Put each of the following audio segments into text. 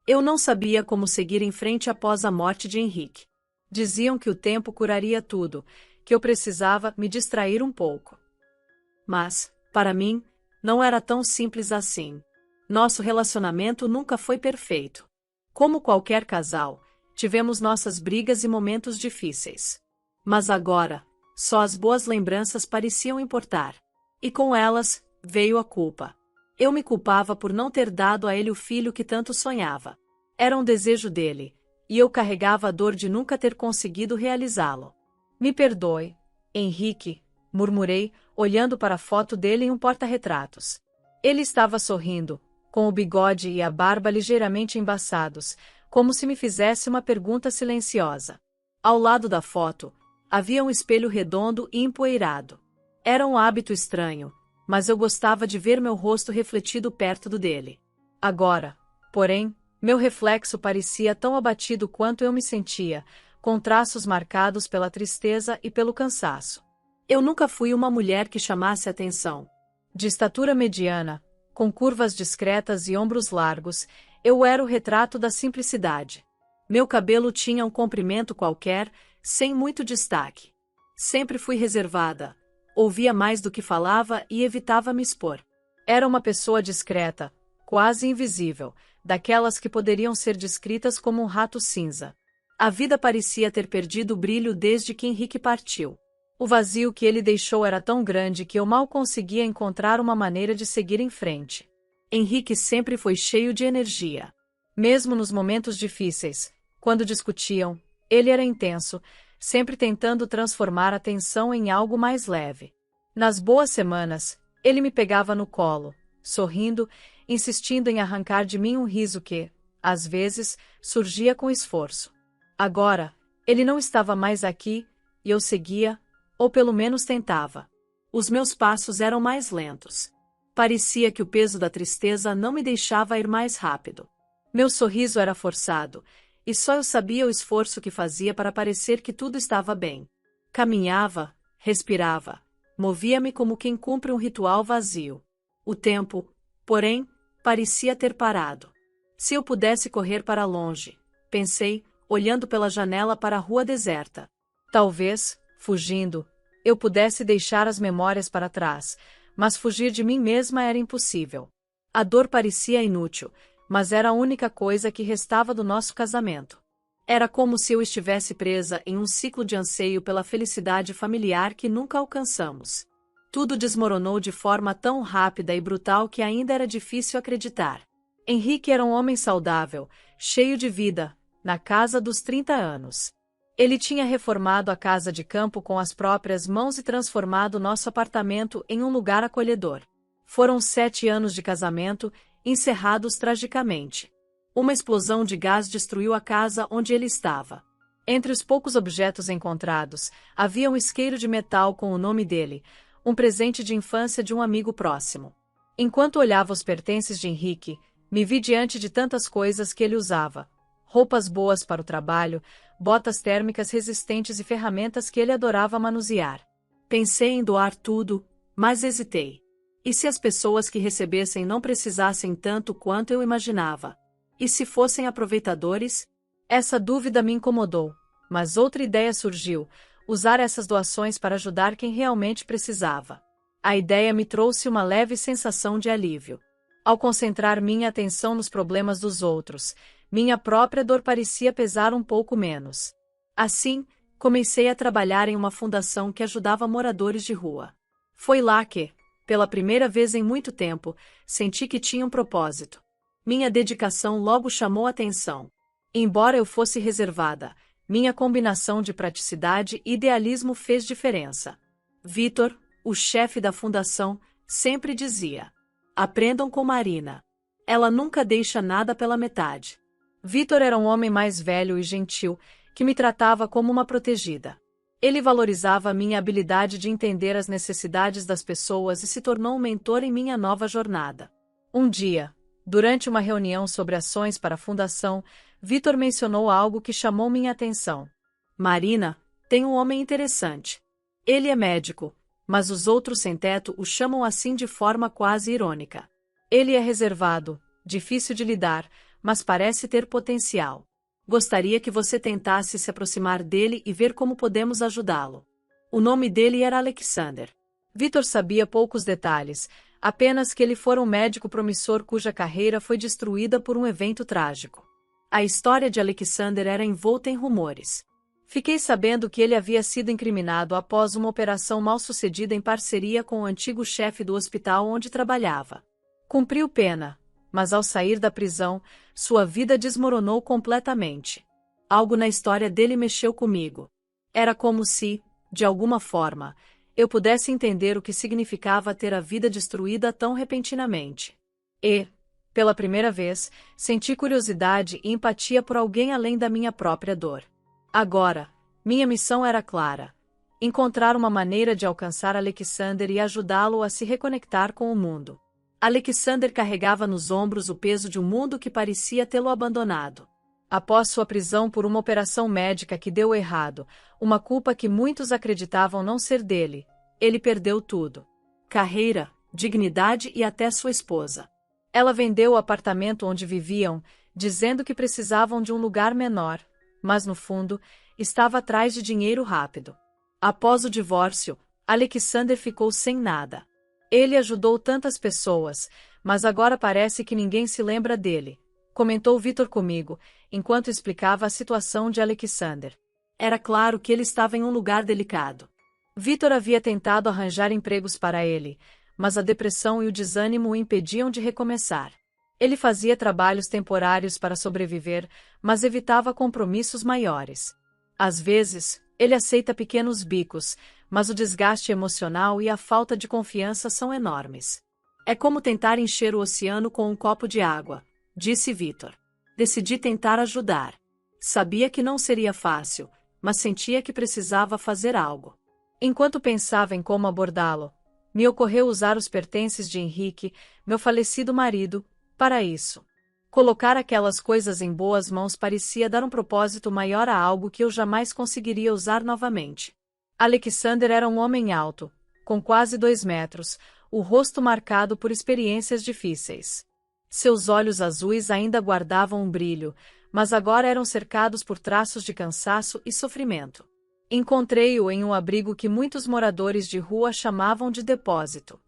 Eu não sabia como seguir em frente após a morte de Henrique. Diziam que o tempo curaria tudo, que eu precisava me distrair um pouco. Mas, para mim, não era tão simples assim. Nosso relacionamento nunca foi perfeito. Como qualquer casal, tivemos nossas brigas e momentos difíceis. Mas agora, só as boas lembranças pareciam importar. E com elas, veio a culpa. Eu me culpava por não ter dado a ele o filho que tanto sonhava. Era um desejo dele, e eu carregava a dor de nunca ter conseguido realizá-lo. Me perdoe, Henrique, murmurei, olhando para a foto dele em um porta-retratos. Ele estava sorrindo, com o bigode e a barba ligeiramente embaçados, como se me fizesse uma pergunta silenciosa. Ao lado da foto, havia um espelho redondo e empoeirado. Era um hábito estranho, mas eu gostava de ver meu rosto refletido perto do dele. Agora, porém, meu reflexo parecia tão abatido quanto eu me sentia, com traços marcados pela tristeza e pelo cansaço. Eu nunca fui uma mulher que chamasse atenção. De estatura mediana, com curvas discretas e ombros largos, eu era o retrato da simplicidade. Meu cabelo tinha um comprimento qualquer, sem muito destaque. Sempre fui reservada, ouvia mais do que falava e evitava me expor. Era uma pessoa discreta, quase invisível, daquelas que poderiam ser descritas como um rato cinza. A vida parecia ter perdido o brilho desde que Henrique partiu. O vazio que ele deixou era tão grande que eu mal conseguia encontrar uma maneira de seguir em frente. Henrique sempre foi cheio de energia. Mesmo nos momentos difíceis, quando discutiam, ele era intenso, sempre tentando transformar a tensão em algo mais leve. Nas boas semanas, ele me pegava no colo, sorrindo, insistindo em arrancar de mim um riso que, às vezes, surgia com esforço. Agora, ele não estava mais aqui, e eu seguia, ou pelo menos tentava. Os meus passos eram mais lentos. Parecia que o peso da tristeza não me deixava ir mais rápido. Meu sorriso era forçado, e só eu sabia o esforço que fazia para parecer que tudo estava bem. Caminhava, respirava, movia-me como quem cumpre um ritual vazio. O tempo, porém, parecia ter parado. Se eu pudesse correr para longe, pensei, olhando pela janela para a rua deserta. Talvez, fugindo, eu pudesse deixar as memórias para trás, mas fugir de mim mesma era impossível. A dor parecia inútil, mas era a única coisa que restava do nosso casamento. Era como se eu estivesse presa em um ciclo de anseio pela felicidade familiar que nunca alcançamos. Tudo desmoronou de forma tão rápida e brutal que ainda era difícil acreditar. Henrique era um homem saudável, cheio de vida, na casa dos 30 anos. Ele tinha reformado a casa de campo com as próprias mãos e transformado nosso apartamento em um lugar acolhedor. Foram 7 anos de casamento, encerrados tragicamente. Uma explosão de gás destruiu a casa onde ele estava. Entre os poucos objetos encontrados, havia um isqueiro de metal com o nome dele, um presente de infância de um amigo próximo. Enquanto olhava os pertences de Henrique, me vi diante de tantas coisas que ele usava. Roupas boas para o trabalho, botas térmicas resistentes e ferramentas que ele adorava manusear. Pensei em doar tudo, mas hesitei. E se as pessoas que recebessem não precisassem tanto quanto eu imaginava? E se fossem aproveitadores? Essa dúvida me incomodou, mas outra ideia surgiu: usar essas doações para ajudar quem realmente precisava. A ideia me trouxe uma leve sensação de alívio. Ao concentrar minha atenção nos problemas dos outros, minha própria dor parecia pesar um pouco menos. Assim, comecei a trabalhar em uma fundação que ajudava moradores de rua. Foi lá que, pela primeira vez em muito tempo, senti que tinha um propósito. Minha dedicação logo chamou atenção. Embora eu fosse reservada, minha combinação de praticidade e idealismo fez diferença. Vitor, o chefe da fundação, sempre dizia: aprendam com Marina. Ela nunca deixa nada pela metade. Vitor era um homem mais velho e gentil, que me tratava como uma protegida. Ele valorizava minha habilidade de entender as necessidades das pessoas e se tornou um mentor em minha nova jornada. Um dia, durante uma reunião sobre ações para a fundação, Vitor mencionou algo que chamou minha atenção. Marina, tem um homem interessante. Ele é médico, mas os outros sem-teto o chamam assim de forma quase irônica. Ele é reservado, difícil de lidar, mas parece ter potencial. Gostaria que você tentasse se aproximar dele e ver como podemos ajudá-lo. O nome dele era Alexander. Victor sabia poucos detalhes, apenas que ele fora um médico promissor cuja carreira foi destruída por um evento trágico. A história de Alexander era envolta em rumores. Fiquei sabendo que ele havia sido incriminado após uma operação mal-sucedida em parceria com o antigo chefe do hospital onde trabalhava. Cumpriu pena, mas ao sair da prisão, sua vida desmoronou completamente. Algo na história dele mexeu comigo. Era como se, de alguma forma, eu pudesse entender o que significava ter a vida destruída tão repentinamente. E, pela primeira vez, senti curiosidade e empatia por alguém além da minha própria dor. Agora, minha missão era clara: encontrar uma maneira de alcançar Alexander e ajudá-lo a se reconectar com o mundo. Alexander carregava nos ombros o peso de um mundo que parecia tê-lo abandonado. Após sua prisão por uma operação médica que deu errado, uma culpa que muitos acreditavam não ser dele, ele perdeu tudo: carreira, dignidade e até sua esposa. Ela vendeu o apartamento onde viviam, dizendo que precisavam de um lugar menor, mas no fundo, estava atrás de dinheiro rápido. Após o divórcio, Alexander ficou sem nada. Ele ajudou tantas pessoas, mas agora parece que ninguém se lembra dele, comentou Victor comigo, enquanto explicava a situação de Alexander. Era claro que ele estava em um lugar delicado. Victor havia tentado arranjar empregos para ele, mas a depressão e o desânimo o impediam de recomeçar. Ele fazia trabalhos temporários para sobreviver, mas evitava compromissos maiores. Às vezes, ele aceita pequenos bicos, mas o desgaste emocional e a falta de confiança são enormes. É como tentar encher o oceano com um copo de água, disse Victor. Decidi tentar ajudar. Sabia que não seria fácil, mas sentia que precisava fazer algo. Enquanto pensava em como abordá-lo, me ocorreu usar os pertences de Henrique, meu falecido marido, para isso. Colocar aquelas coisas em boas mãos parecia dar um propósito maior a algo que eu jamais conseguiria usar novamente. Alexander era um homem alto, com quase 2 metros, o rosto marcado por experiências difíceis. Seus olhos azuis ainda guardavam um brilho, mas agora eram cercados por traços de cansaço e sofrimento. Encontrei-o em um abrigo que muitos moradores de rua chamavam de depósito.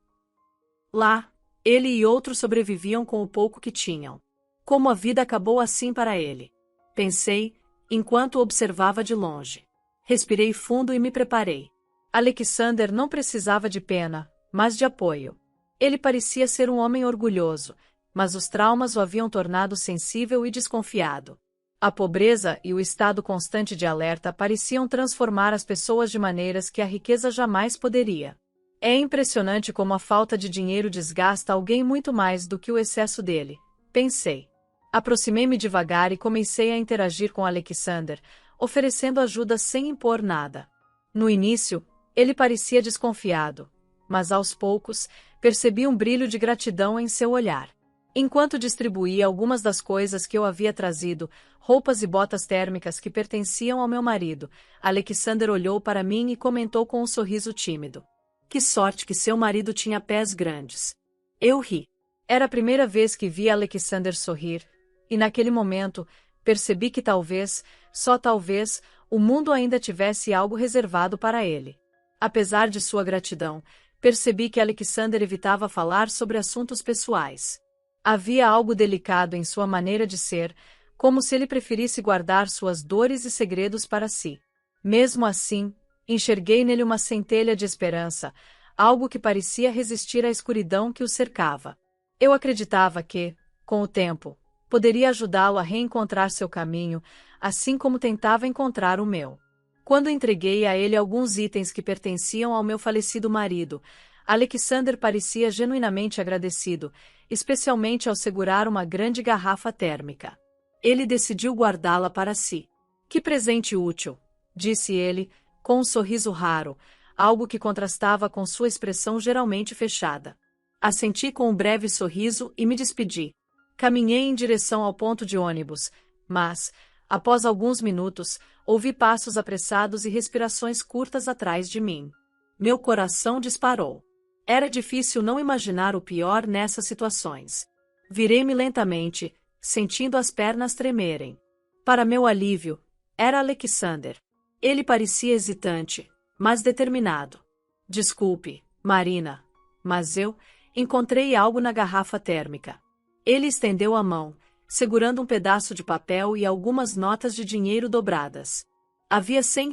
Lá, ele e outros sobreviviam com o pouco que tinham. Como a vida acabou assim para ele? Pensei, enquanto o observava de longe. Respirei fundo e me preparei. Alexander não precisava de pena, mas de apoio. Ele parecia ser um homem orgulhoso, mas os traumas o haviam tornado sensível e desconfiado. A pobreza e o estado constante de alerta pareciam transformar as pessoas de maneiras que a riqueza jamais poderia. É impressionante como a falta de dinheiro desgasta alguém muito mais do que o excesso dele, pensei. Aproximei-me devagar e comecei a interagir com Alexander, oferecendo ajuda sem impor nada. No início, ele parecia desconfiado, mas aos poucos, percebi um brilho de gratidão em seu olhar. Enquanto distribuía algumas das coisas que eu havia trazido, roupas e botas térmicas que pertenciam ao meu marido, Alexander olhou para mim e comentou com um sorriso tímido: "Que sorte que seu marido tinha pés grandes." Eu ri. Era a primeira vez que via Alexander sorrir, e naquele momento, percebi que talvez, só talvez, o mundo ainda tivesse algo reservado para ele. Apesar de sua gratidão, percebi que Alexander evitava falar sobre assuntos pessoais. Havia algo delicado em sua maneira de ser, como se ele preferisse guardar suas dores e segredos para si. Mesmo assim, enxerguei nele uma centelha de esperança, algo que parecia resistir à escuridão que o cercava. Eu acreditava que, com o tempo, poderia ajudá-lo a reencontrar seu caminho, assim como tentava encontrar o meu. Quando entreguei a ele alguns itens que pertenciam ao meu falecido marido, Alexander parecia genuinamente agradecido, especialmente ao segurar uma grande garrafa térmica. Ele decidiu guardá-la para si. "Que presente útil", disse ele, com um sorriso raro, algo que contrastava com sua expressão geralmente fechada. Assenti com um breve sorriso e me despedi. Caminhei em direção ao ponto de ônibus, mas, após alguns minutos, ouvi passos apressados e respirações curtas atrás de mim. Meu coração disparou. Era difícil não imaginar o pior nessas situações. Virei-me lentamente, sentindo as pernas tremerem. Para meu alívio, era Alexander. Ele parecia hesitante, mas determinado. Desculpe, Marina, mas eu encontrei algo na garrafa térmica. Ele estendeu a mão, segurando um pedaço de papel e algumas notas de dinheiro dobradas. Havia R$ 100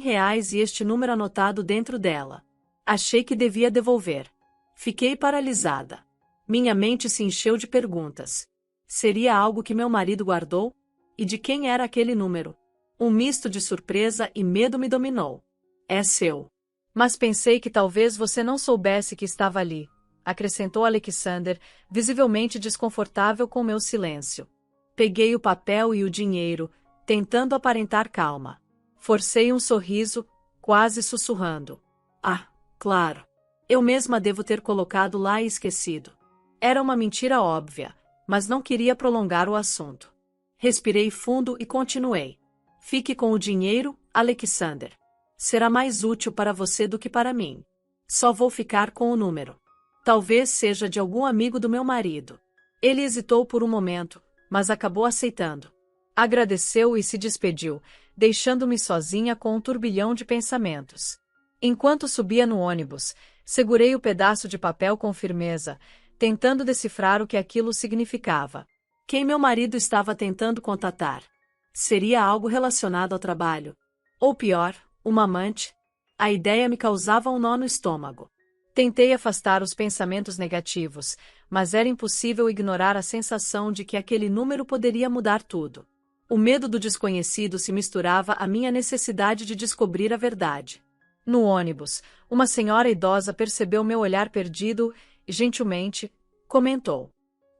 e este número anotado dentro dela. Achei que devia devolver. Fiquei paralisada. Minha mente se encheu de perguntas. Seria algo que meu marido guardou? E de quem era aquele número? Um misto de surpresa e medo me dominou. É seu. Mas pensei que talvez você não soubesse que estava ali, acrescentou Alexander, visivelmente desconfortável com meu silêncio. Peguei o papel e o dinheiro, tentando aparentar calma. Forcei um sorriso, quase sussurrando. Ah, claro. Eu mesma devo ter colocado lá e esquecido. Era uma mentira óbvia, mas não queria prolongar o assunto. Respirei fundo e continuei. Fique com o dinheiro, Alexander. Será mais útil para você do que para mim. Só vou ficar com o número. Talvez seja de algum amigo do meu marido. Ele hesitou por um momento, mas acabou aceitando. Agradeceu e se despediu, deixando-me sozinha com um turbilhão de pensamentos. Enquanto subia no ônibus, segurei o pedaço de papel com firmeza, tentando decifrar o que aquilo significava. Quem meu marido estava tentando contatar? Seria algo relacionado ao trabalho. Ou pior, uma amante? A ideia me causava um nó no estômago. Tentei afastar os pensamentos negativos, mas era impossível ignorar a sensação de que aquele número poderia mudar tudo. O medo do desconhecido se misturava à minha necessidade de descobrir a verdade. No ônibus, uma senhora idosa percebeu meu olhar perdido e, gentilmente, comentou: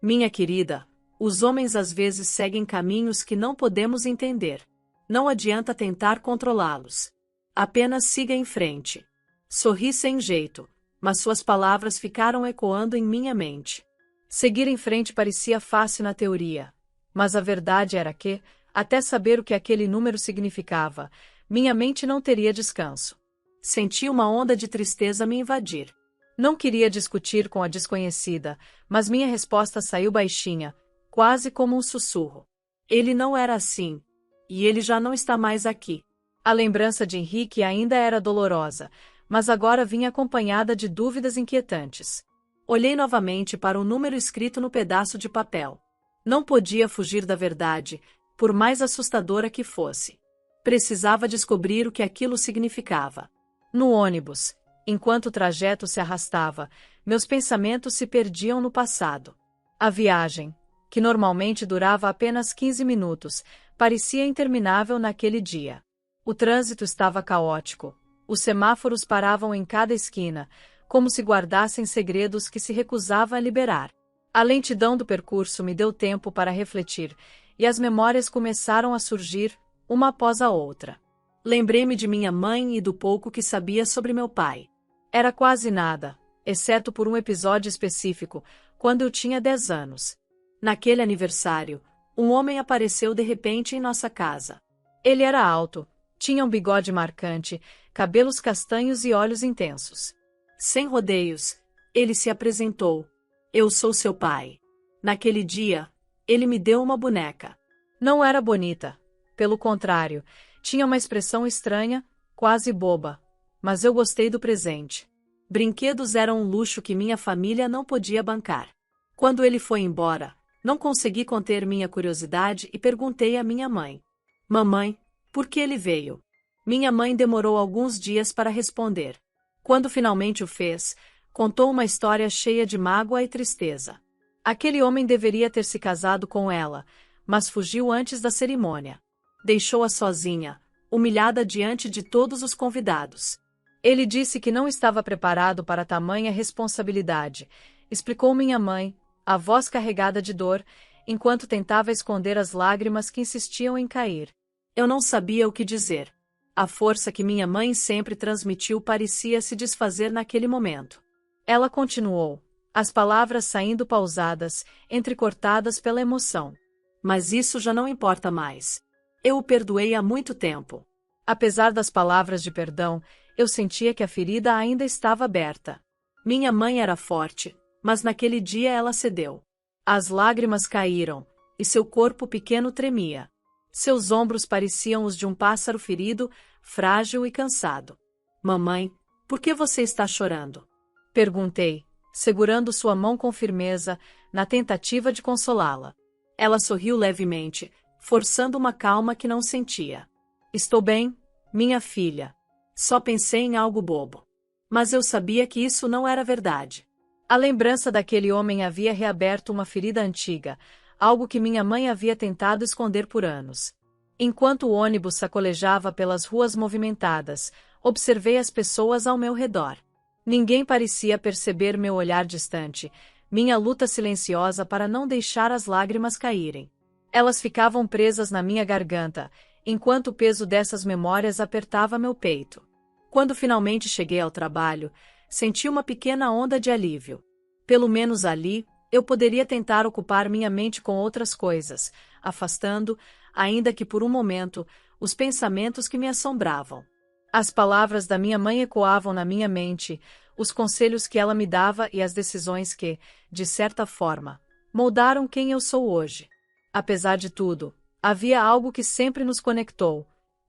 Minha querida, os homens às vezes seguem caminhos que não podemos entender. Não adianta tentar controlá-los. Apenas siga em frente. Sorri sem jeito, mas suas palavras ficaram ecoando em minha mente. Seguir em frente parecia fácil na teoria, mas a verdade era que, até saber o que aquele número significava, minha mente não teria descanso. Senti uma onda de tristeza me invadir. Não queria discutir com a desconhecida, mas minha resposta saiu baixinha, quase como um sussurro. Ele não era assim. E ele já não está mais aqui. A lembrança de Henrique ainda era dolorosa, mas agora vinha acompanhada de dúvidas inquietantes. Olhei novamente para o número escrito no pedaço de papel. Não podia fugir da verdade, por mais assustadora que fosse. Precisava descobrir o que aquilo significava. No ônibus, enquanto o trajeto se arrastava, meus pensamentos se perdiam no passado. A viagem, que normalmente durava apenas 15 minutos, parecia interminável naquele dia. O trânsito estava caótico. Os semáforos paravam em cada esquina, como se guardassem segredos que se recusava a liberar. A lentidão do percurso me deu tempo para refletir, e as memórias começaram a surgir, uma após a outra. Lembrei-me de minha mãe e do pouco que sabia sobre meu pai. Era quase nada, exceto por um episódio específico, quando eu tinha 10 anos. Naquele aniversário, um homem apareceu de repente em nossa casa. Ele era alto, tinha um bigode marcante, cabelos castanhos e olhos intensos. Sem rodeios, ele se apresentou. Eu sou seu pai. Naquele dia, ele me deu uma boneca. Não era bonita. Pelo contrário, tinha uma expressão estranha, quase boba. Mas eu gostei do presente. Brinquedos eram um luxo que minha família não podia bancar. Quando ele foi embora, não consegui conter minha curiosidade e perguntei à minha mãe: Mamãe, por que ele veio? Minha mãe demorou alguns dias para responder. Quando finalmente o fez, contou uma história cheia de mágoa e tristeza. Aquele homem deveria ter se casado com ela, mas fugiu antes da cerimônia. Deixou-a sozinha, humilhada diante de todos os convidados. Ele disse que não estava preparado para tamanha responsabilidade, explicou minha mãe, a voz carregada de dor, enquanto tentava esconder as lágrimas que insistiam em cair. Eu não sabia o que dizer. A força que minha mãe sempre transmitiu parecia se desfazer naquele momento. Ela continuou, as palavras saindo pausadas, entrecortadas pela emoção. Mas isso já não importa mais. Eu o perdoei há muito tempo. Apesar das palavras de perdão, eu sentia que a ferida ainda estava aberta. Minha mãe era forte, mas naquele dia ela cedeu. As lágrimas caíram, e seu corpo pequeno tremia. Seus ombros pareciam os de um pássaro ferido, frágil e cansado. Mamãe, por que você está chorando? Perguntei, segurando sua mão com firmeza, na tentativa de consolá-la. Ela sorriu levemente, forçando uma calma que não sentia. Estou bem, minha filha. Só pensei em algo bobo. Mas eu sabia que isso não era verdade. A lembrança daquele homem havia reaberto uma ferida antiga, algo que minha mãe havia tentado esconder por anos. Enquanto o ônibus sacolejava pelas ruas movimentadas, observei as pessoas ao meu redor. Ninguém parecia perceber meu olhar distante, minha luta silenciosa para não deixar as lágrimas caírem. Elas ficavam presas na minha garganta, enquanto o peso dessas memórias apertava meu peito. Quando finalmente cheguei ao trabalho, senti uma pequena onda de alívio. Pelo menos ali, eu poderia tentar ocupar minha mente com outras coisas, afastando, ainda que por um momento, os pensamentos que me assombravam. As palavras da minha mãe ecoavam na minha mente, os conselhos que ela me dava e as decisões que, de certa forma, moldaram quem eu sou hoje. Apesar de tudo, havia algo que sempre nos conectou: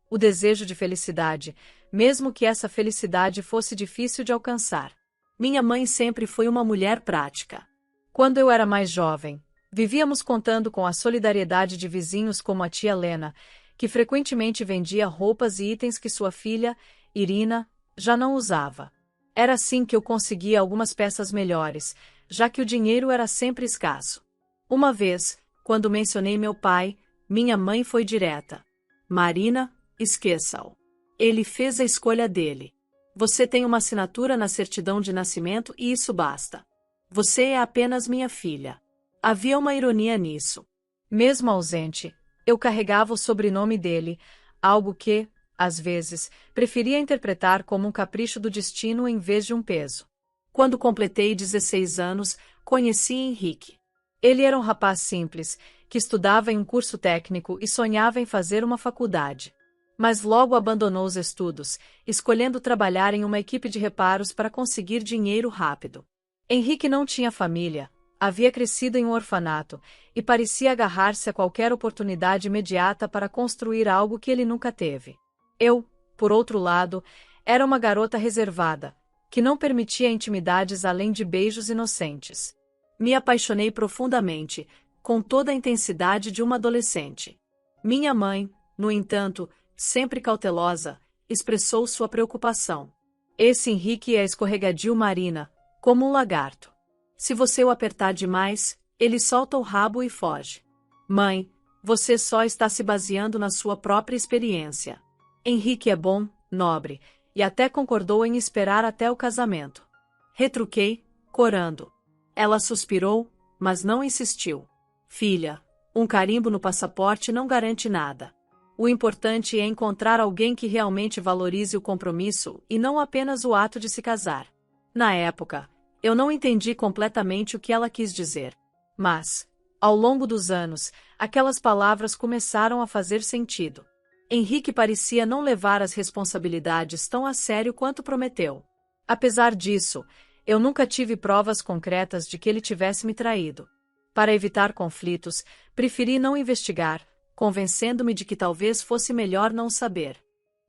o desejo de felicidade, mesmo que essa felicidade fosse difícil de alcançar. Minha mãe sempre foi uma mulher prática. Quando eu era mais jovem, vivíamos contando com a solidariedade de vizinhos como a tia Lena, que frequentemente vendia roupas e itens que sua filha, Irina, já não usava. Era assim que eu conseguia algumas peças melhores, já que o dinheiro era sempre escasso. Uma vez, quando mencionei meu pai, minha mãe foi direta. Marina, esqueça-o. Ele fez a escolha dele. Você tem uma assinatura na certidão de nascimento e isso basta. Você é apenas minha filha. Havia uma ironia nisso. Mesmo ausente, eu carregava o sobrenome dele, algo que, às vezes, preferia interpretar como um capricho do destino em vez de um peso. Quando completei 16 anos, conheci Henrique. Ele era um rapaz simples, que estudava em um curso técnico e sonhava em fazer uma faculdade. Mas logo abandonou os estudos, escolhendo trabalhar em uma equipe de reparos para conseguir dinheiro rápido. Henrique não tinha família, havia crescido em um orfanato, e parecia agarrar-se a qualquer oportunidade imediata para construir algo que ele nunca teve. Eu, por outro lado, era uma garota reservada, que não permitia intimidades além de beijos inocentes. Me apaixonei profundamente, com toda a intensidade de uma adolescente. Minha mãe, no entanto, sempre cautelosa, expressou sua preocupação. Esse Henrique é escorregadio, Marina, como um lagarto. Se você o apertar demais, ele solta o rabo e foge. Mãe, você só está se baseando na sua própria experiência. Henrique é bom, nobre, e até concordou em esperar até o casamento. Retruquei, corando. Ela suspirou, mas não insistiu. Filha, um carimbo no passaporte não garante nada. O importante é encontrar alguém que realmente valorize o compromisso e não apenas o ato de se casar. Na época, eu não entendi completamente o que ela quis dizer. Mas, ao longo dos anos, aquelas palavras começaram a fazer sentido. Henrique parecia não levar as responsabilidades tão a sério quanto prometeu. Apesar disso, eu nunca tive provas concretas de que ele tivesse me traído. Para evitar conflitos, preferi não investigar, convencendo-me de que talvez fosse melhor não saber.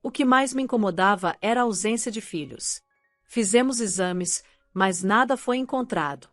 O que mais me incomodava era a ausência de filhos. Fizemos exames, mas nada foi encontrado.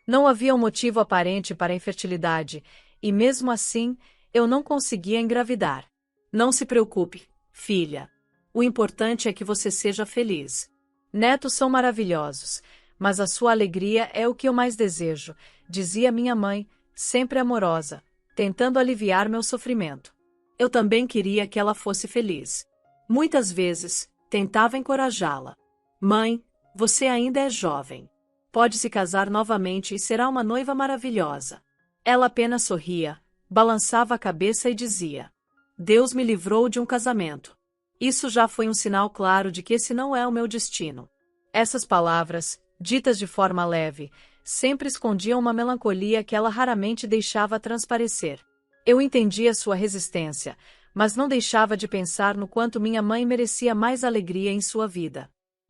Não havia um motivo aparente para a infertilidade, e mesmo assim, eu não conseguia engravidar. Não se preocupe, filha. O importante é que você seja feliz. Netos são maravilhosos, mas a sua alegria é o que eu mais desejo, dizia minha mãe, sempre amorosa, tentando aliviar meu sofrimento. Eu também queria que ela fosse feliz. Muitas vezes, tentava encorajá-la. Mãe, você ainda é jovem. Pode se casar novamente e será uma noiva maravilhosa. Ela apenas sorria, balançava a cabeça e dizia: Deus me livrou de um casamento. Isso já foi um sinal claro de que esse não é o meu destino. Essas palavras, ditas de forma leve, sempre escondiam uma melancolia que ela raramente deixava transparecer. Eu entendia sua resistência, mas não deixava de pensar no quanto minha mãe merecia mais alegria em sua vida.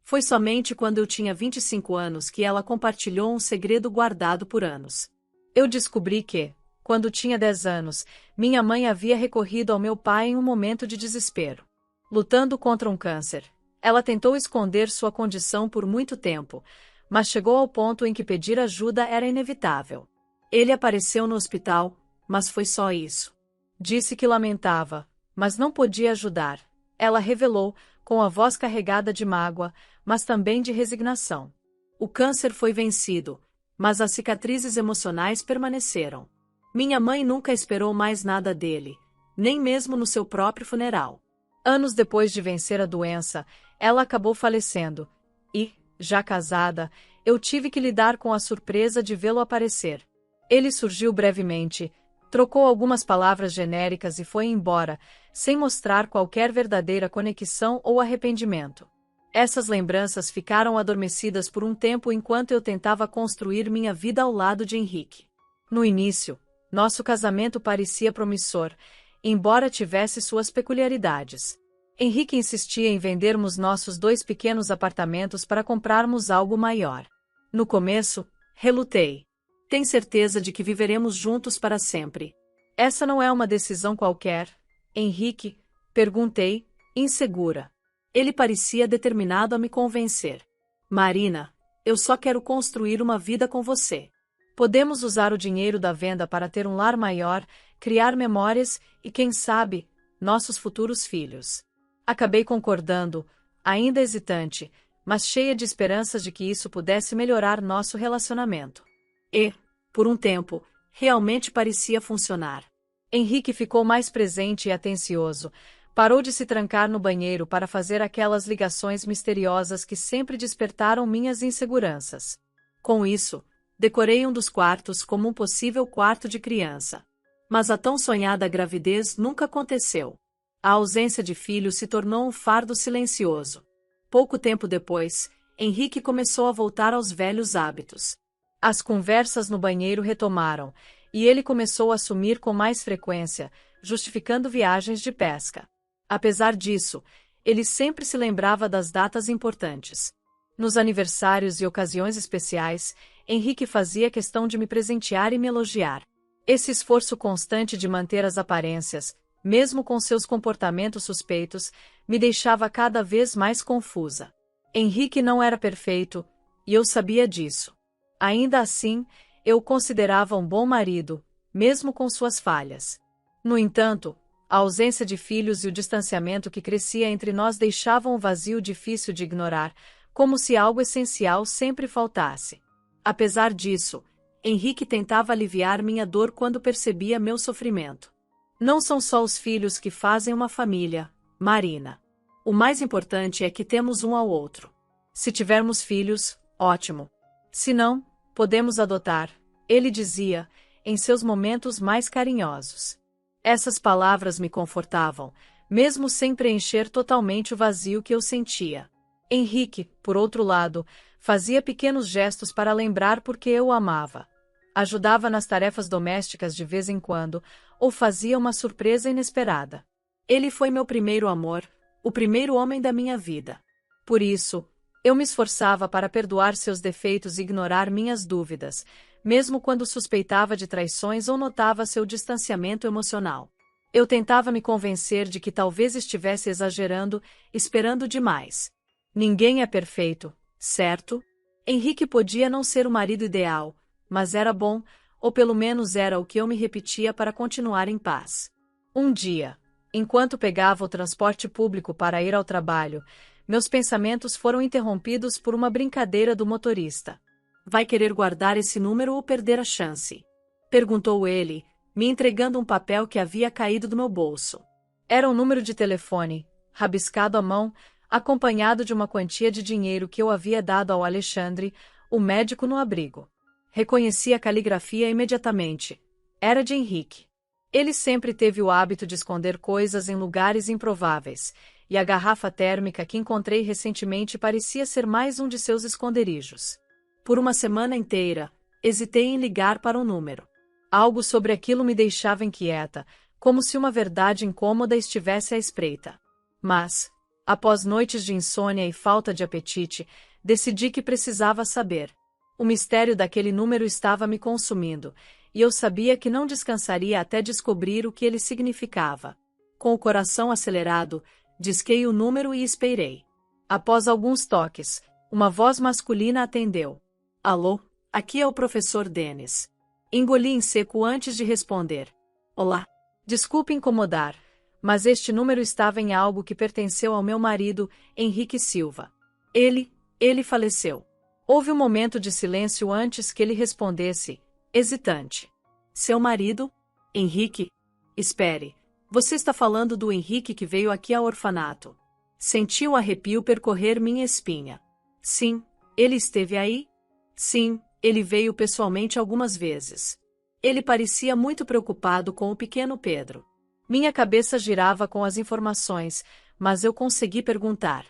Foi somente quando eu tinha 25 anos que ela compartilhou um segredo guardado por anos. Eu descobri que, Quando tinha 10 anos, minha mãe havia recorrido ao meu pai em um momento de desespero. Lutando contra um câncer, ela tentou esconder sua condição por muito tempo, mas chegou ao ponto em que pedir ajuda era inevitável. Ele apareceu no hospital, mas foi só isso. Disse que lamentava, mas não podia ajudar. Ela revelou, com a voz carregada de mágoa, mas também de resignação. O câncer foi vencido, mas as cicatrizes emocionais permaneceram. Minha mãe nunca esperou mais nada dele, nem mesmo no seu próprio funeral. Anos depois de vencer a doença, ela acabou falecendo, e, já casada, eu tive que lidar com a surpresa de vê-lo aparecer. Ele surgiu brevemente, trocou algumas palavras genéricas e foi embora, sem mostrar qualquer verdadeira conexão ou arrependimento. Essas lembranças ficaram adormecidas por um tempo enquanto eu tentava construir minha vida ao lado de Henrique. No início, nosso casamento parecia promissor, embora tivesse suas peculiaridades. Henrique insistia em vendermos nossos 2 pequenos apartamentos para comprarmos algo maior. No começo, relutei. Tem certeza de que viveremos juntos para sempre? Essa não é uma decisão qualquer, Henrique? Perguntei, insegura. Ele parecia determinado a me convencer. Marina, eu só quero construir uma vida com você. Podemos usar o dinheiro da venda para ter um lar maior, criar memórias e, quem sabe, nossos futuros filhos. Acabei concordando, ainda hesitante, mas cheia de esperanças de que isso pudesse melhorar nosso relacionamento. E, por um tempo, realmente parecia funcionar. Henrique ficou mais presente e atencioso, parou de se trancar no banheiro para fazer aquelas ligações misteriosas que sempre despertaram minhas inseguranças. Com isso, decorei um dos quartos como um possível quarto de criança. Mas a tão sonhada gravidez nunca aconteceu. A ausência de filho se tornou um fardo silencioso. Pouco tempo depois, Henrique começou a voltar aos velhos hábitos. As conversas no banheiro retomaram, e ele começou a sumir com mais frequência, justificando viagens de pesca. Apesar disso, ele sempre se lembrava das datas importantes. Nos aniversários e ocasiões especiais, Henrique fazia questão de me presentear e me elogiar. Esse esforço constante de manter as aparências, mesmo com seus comportamentos suspeitos, me deixava cada vez mais confusa. Henrique não era perfeito, e eu sabia disso. Ainda assim, eu o considerava um bom marido, mesmo com suas falhas. No entanto, a ausência de filhos e o distanciamento que crescia entre nós deixavam um vazio difícil de ignorar, como se algo essencial sempre faltasse. Apesar disso, Henrique tentava aliviar minha dor quando percebia meu sofrimento. Não são só os filhos que fazem uma família, Marina. O mais importante é que temos um ao outro. Se tivermos filhos, ótimo. Se não, podemos adotar, ele dizia, em seus momentos mais carinhosos. Essas palavras me confortavam, mesmo sem preencher totalmente o vazio que eu sentia. Henrique, por outro lado, fazia pequenos gestos para lembrar porque eu o amava. Ajudava nas tarefas domésticas de vez em quando, ou fazia uma surpresa inesperada. Ele foi meu primeiro amor, o primeiro homem da minha vida. Por isso, eu me esforçava para perdoar seus defeitos e ignorar minhas dúvidas, mesmo quando suspeitava de traições ou notava seu distanciamento emocional. Eu tentava me convencer de que talvez estivesse exagerando, esperando demais. Ninguém é perfeito, certo? Henrique podia não ser o marido ideal, mas era bom, ou pelo menos era o que eu me repetia para continuar em paz. Um dia, enquanto pegava o transporte público para ir ao trabalho, meus pensamentos foram interrompidos por uma brincadeira do motorista. Vai querer guardar esse número ou perder a chance? Perguntou ele, me entregando um papel que havia caído do meu bolso. Era um número de telefone, rabiscado à mão, acompanhado de uma quantia de dinheiro que eu havia dado ao Alexandre, o médico no abrigo. Reconheci a caligrafia imediatamente. Era de Henrique. Ele sempre teve o hábito de esconder coisas em lugares improváveis, e a garrafa térmica que encontrei recentemente parecia ser mais um de seus esconderijos. Por uma semana inteira, hesitei em ligar para o número. Algo sobre aquilo me deixava inquieta, como se uma verdade incômoda estivesse à espreita. Mas, após noites de insônia e falta de apetite, decidi que precisava saber. O mistério daquele número estava me consumindo, e eu sabia que não descansaria até descobrir o que ele significava. Com o coração acelerado, disquei o número e esperei. Após alguns toques, uma voz masculina atendeu. Alô, aqui é o professor Dennis. Engoli em seco antes de responder. Olá. Desculpe incomodar, mas este número estava em algo que pertenceu ao meu marido, Henrique Silva. Ele faleceu. Houve um momento de silêncio antes que ele respondesse, hesitante. Seu marido? Henrique? Espere, você está falando do Henrique que veio aqui ao orfanato. Senti um arrepio percorrer minha espinha. Sim, ele esteve aí? Sim, ele veio pessoalmente algumas vezes. Ele parecia muito preocupado com o pequeno Pedro. Minha cabeça girava com as informações, mas eu consegui perguntar.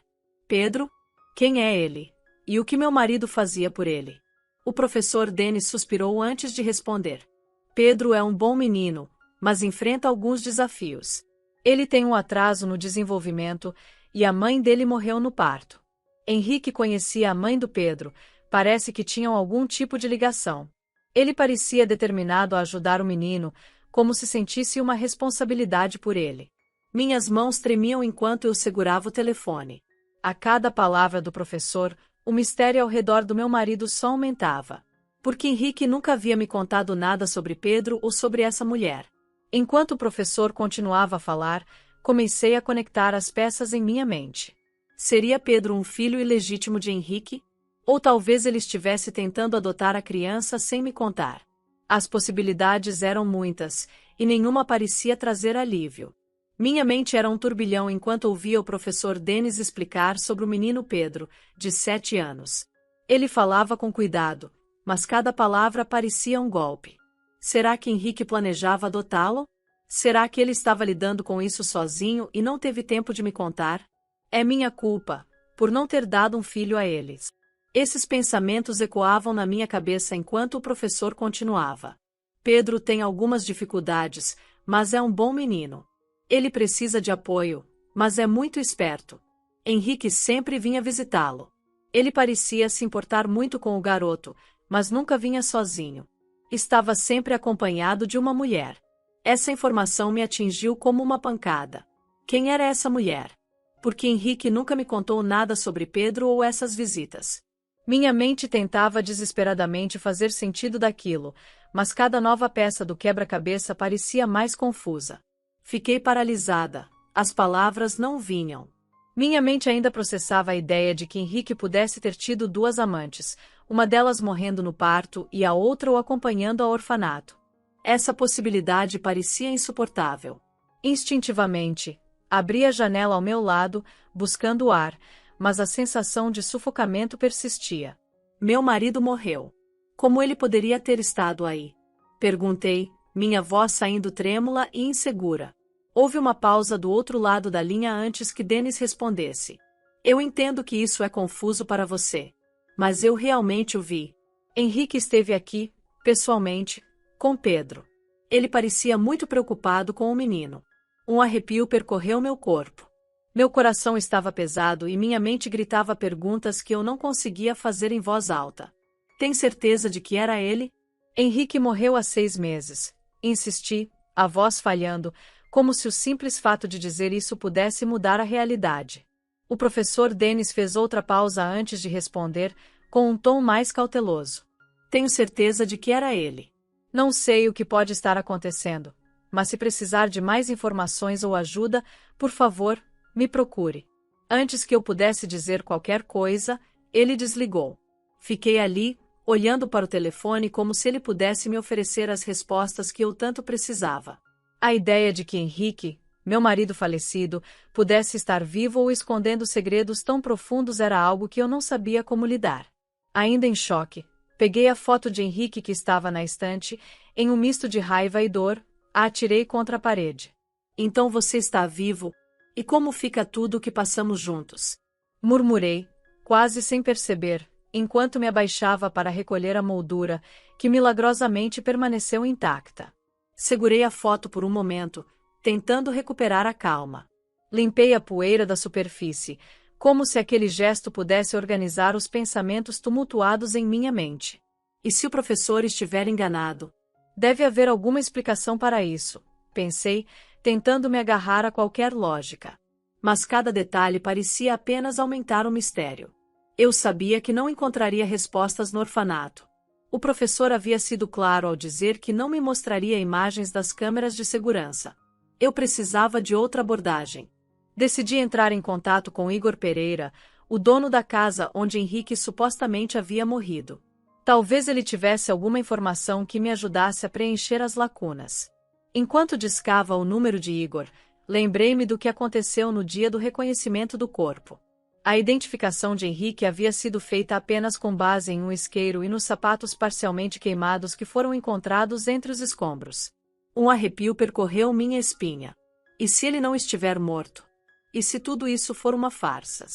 Pedro? Quem é ele? E o que meu marido fazia por ele? O professor Dennis suspirou antes de responder. Pedro é um bom menino, mas enfrenta alguns desafios. Ele tem um atraso no desenvolvimento e a mãe dele morreu no parto. Henrique conhecia a mãe do Pedro, parece que tinham algum tipo de ligação. Ele parecia determinado a ajudar o menino, como se sentisse uma responsabilidade por ele. Minhas mãos tremiam enquanto eu segurava o telefone. A cada palavra do professor, o mistério ao redor do meu marido só aumentava. Porque Henrique nunca havia me contado nada sobre Pedro ou sobre essa mulher. Enquanto o professor continuava a falar, comecei a conectar as peças em minha mente. Seria Pedro um filho ilegítimo de Henrique? Ou talvez ele estivesse tentando adotar a criança sem me contar. As possibilidades eram muitas, e nenhuma parecia trazer alívio. Minha mente era um turbilhão enquanto ouvia o professor Dennis explicar sobre o menino Pedro, de 7 anos. Ele falava com cuidado, mas cada palavra parecia um golpe. Será que Henrique planejava adotá-lo? Será que ele estava lidando com isso sozinho e não teve tempo de me contar? É minha culpa, por não ter dado um filho a eles. Esses pensamentos ecoavam na minha cabeça enquanto o professor continuava. Pedro tem algumas dificuldades, mas é um bom menino. Ele precisa de apoio, mas é muito esperto. Henrique sempre vinha visitá-lo. Ele parecia se importar muito com o garoto, mas nunca vinha sozinho. Estava sempre acompanhado de uma mulher. Essa informação me atingiu como uma pancada. Quem era essa mulher? Porque Henrique nunca me contou nada sobre Pedro ou essas visitas. Minha mente tentava desesperadamente fazer sentido daquilo, mas cada nova peça do quebra-cabeça parecia mais confusa. Fiquei paralisada. As palavras não vinham. Minha mente ainda processava a ideia de que Henrique pudesse ter tido 2 amantes, uma delas morrendo no parto e a outra o acompanhando ao orfanato. Essa possibilidade parecia insuportável. Instintivamente, abri a janela ao meu lado, buscando ar, mas a sensação de sufocamento persistia. Meu marido morreu. Como ele poderia ter estado aí? Perguntei, minha voz saindo trêmula e insegura. Houve uma pausa do outro lado da linha antes que Dennis respondesse. Eu entendo que isso é confuso para você. Mas eu realmente o vi. Henrique esteve aqui, pessoalmente, com Pedro. Ele parecia muito preocupado com o menino. Um arrepio percorreu meu corpo. Meu coração estava pesado e minha mente gritava perguntas que eu não conseguia fazer em voz alta. Tem certeza de que era ele? Henrique morreu há 6 meses. Insisti, a voz falhando, como se o simples fato de dizer isso pudesse mudar a realidade. O professor Dennis fez outra pausa antes de responder, com um tom mais cauteloso. Tenho certeza de que era ele. Não sei o que pode estar acontecendo, mas se precisar de mais informações ou ajuda, por favor, me procure. Antes que eu pudesse dizer qualquer coisa, ele desligou. Fiquei ali, olhando para o telefone como se ele pudesse me oferecer as respostas que eu tanto precisava. A ideia de que Henrique, meu marido falecido, pudesse estar vivo ou escondendo segredos tão profundos era algo que eu não sabia como lidar. Ainda em choque, peguei a foto de Henrique que estava na estante, em um misto de raiva e dor, a atirei contra a parede. Então você está vivo? E como fica tudo o que passamos juntos? Murmurei, quase sem perceber, enquanto me abaixava para recolher a moldura, que milagrosamente permaneceu intacta. Segurei a foto por um momento, tentando recuperar a calma. Limpei a poeira da superfície, como se aquele gesto pudesse organizar os pensamentos tumultuados em minha mente. E se o professor estiver enganado? Deve haver alguma explicação para isso, pensei, tentando me agarrar a qualquer lógica. Mas cada detalhe parecia apenas aumentar o mistério. Eu sabia que não encontraria respostas no orfanato. O professor havia sido claro ao dizer que não me mostraria imagens das câmeras de segurança. Eu precisava de outra abordagem. Decidi entrar em contato com Igor Pereira, o dono da casa onde Henrique supostamente havia morrido. Talvez ele tivesse alguma informação que me ajudasse a preencher as lacunas. Enquanto discava o número de Igor, lembrei-me do que aconteceu no dia do reconhecimento do corpo. A identificação de Henrique havia sido feita apenas com base em um isqueiro e nos sapatos parcialmente queimados que foram encontrados entre os escombros. Um arrepio percorreu minha espinha. E se ele não estiver morto? E se tudo isso for uma farsa?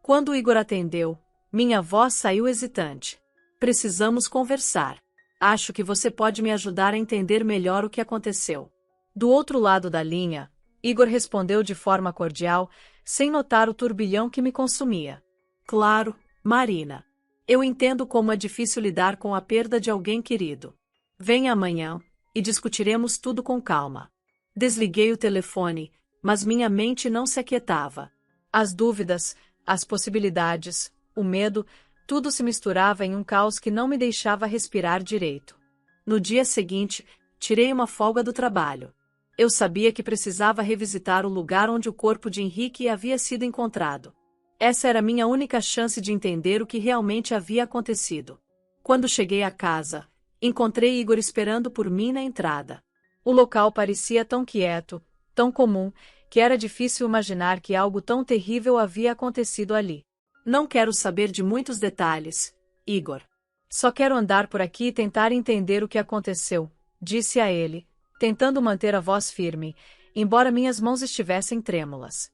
Quando Igor atendeu, minha voz saiu hesitante. Precisamos conversar. Acho que você pode me ajudar a entender melhor o que aconteceu. Do outro lado da linha, Igor respondeu de forma cordial, sem notar o turbilhão que me consumia. Claro, Marina. Eu entendo como é difícil lidar com a perda de alguém querido. Venha amanhã, e discutiremos tudo com calma. Desliguei o telefone, mas minha mente não se aquietava. As dúvidas, as possibilidades, o medo, tudo se misturava em um caos que não me deixava respirar direito. No dia seguinte, tirei uma folga do trabalho. Eu sabia que precisava revisitar o lugar onde o corpo de Henrique havia sido encontrado. Essa era minha única chance de entender o que realmente havia acontecido. Quando cheguei à casa, encontrei Igor esperando por mim na entrada. O local parecia tão quieto, tão comum, que era difícil imaginar que algo tão terrível havia acontecido ali. Não quero saber de muitos detalhes, Igor. Só quero andar por aqui e tentar entender o que aconteceu, disse a ele, tentando manter a voz firme, embora minhas mãos estivessem trêmulas.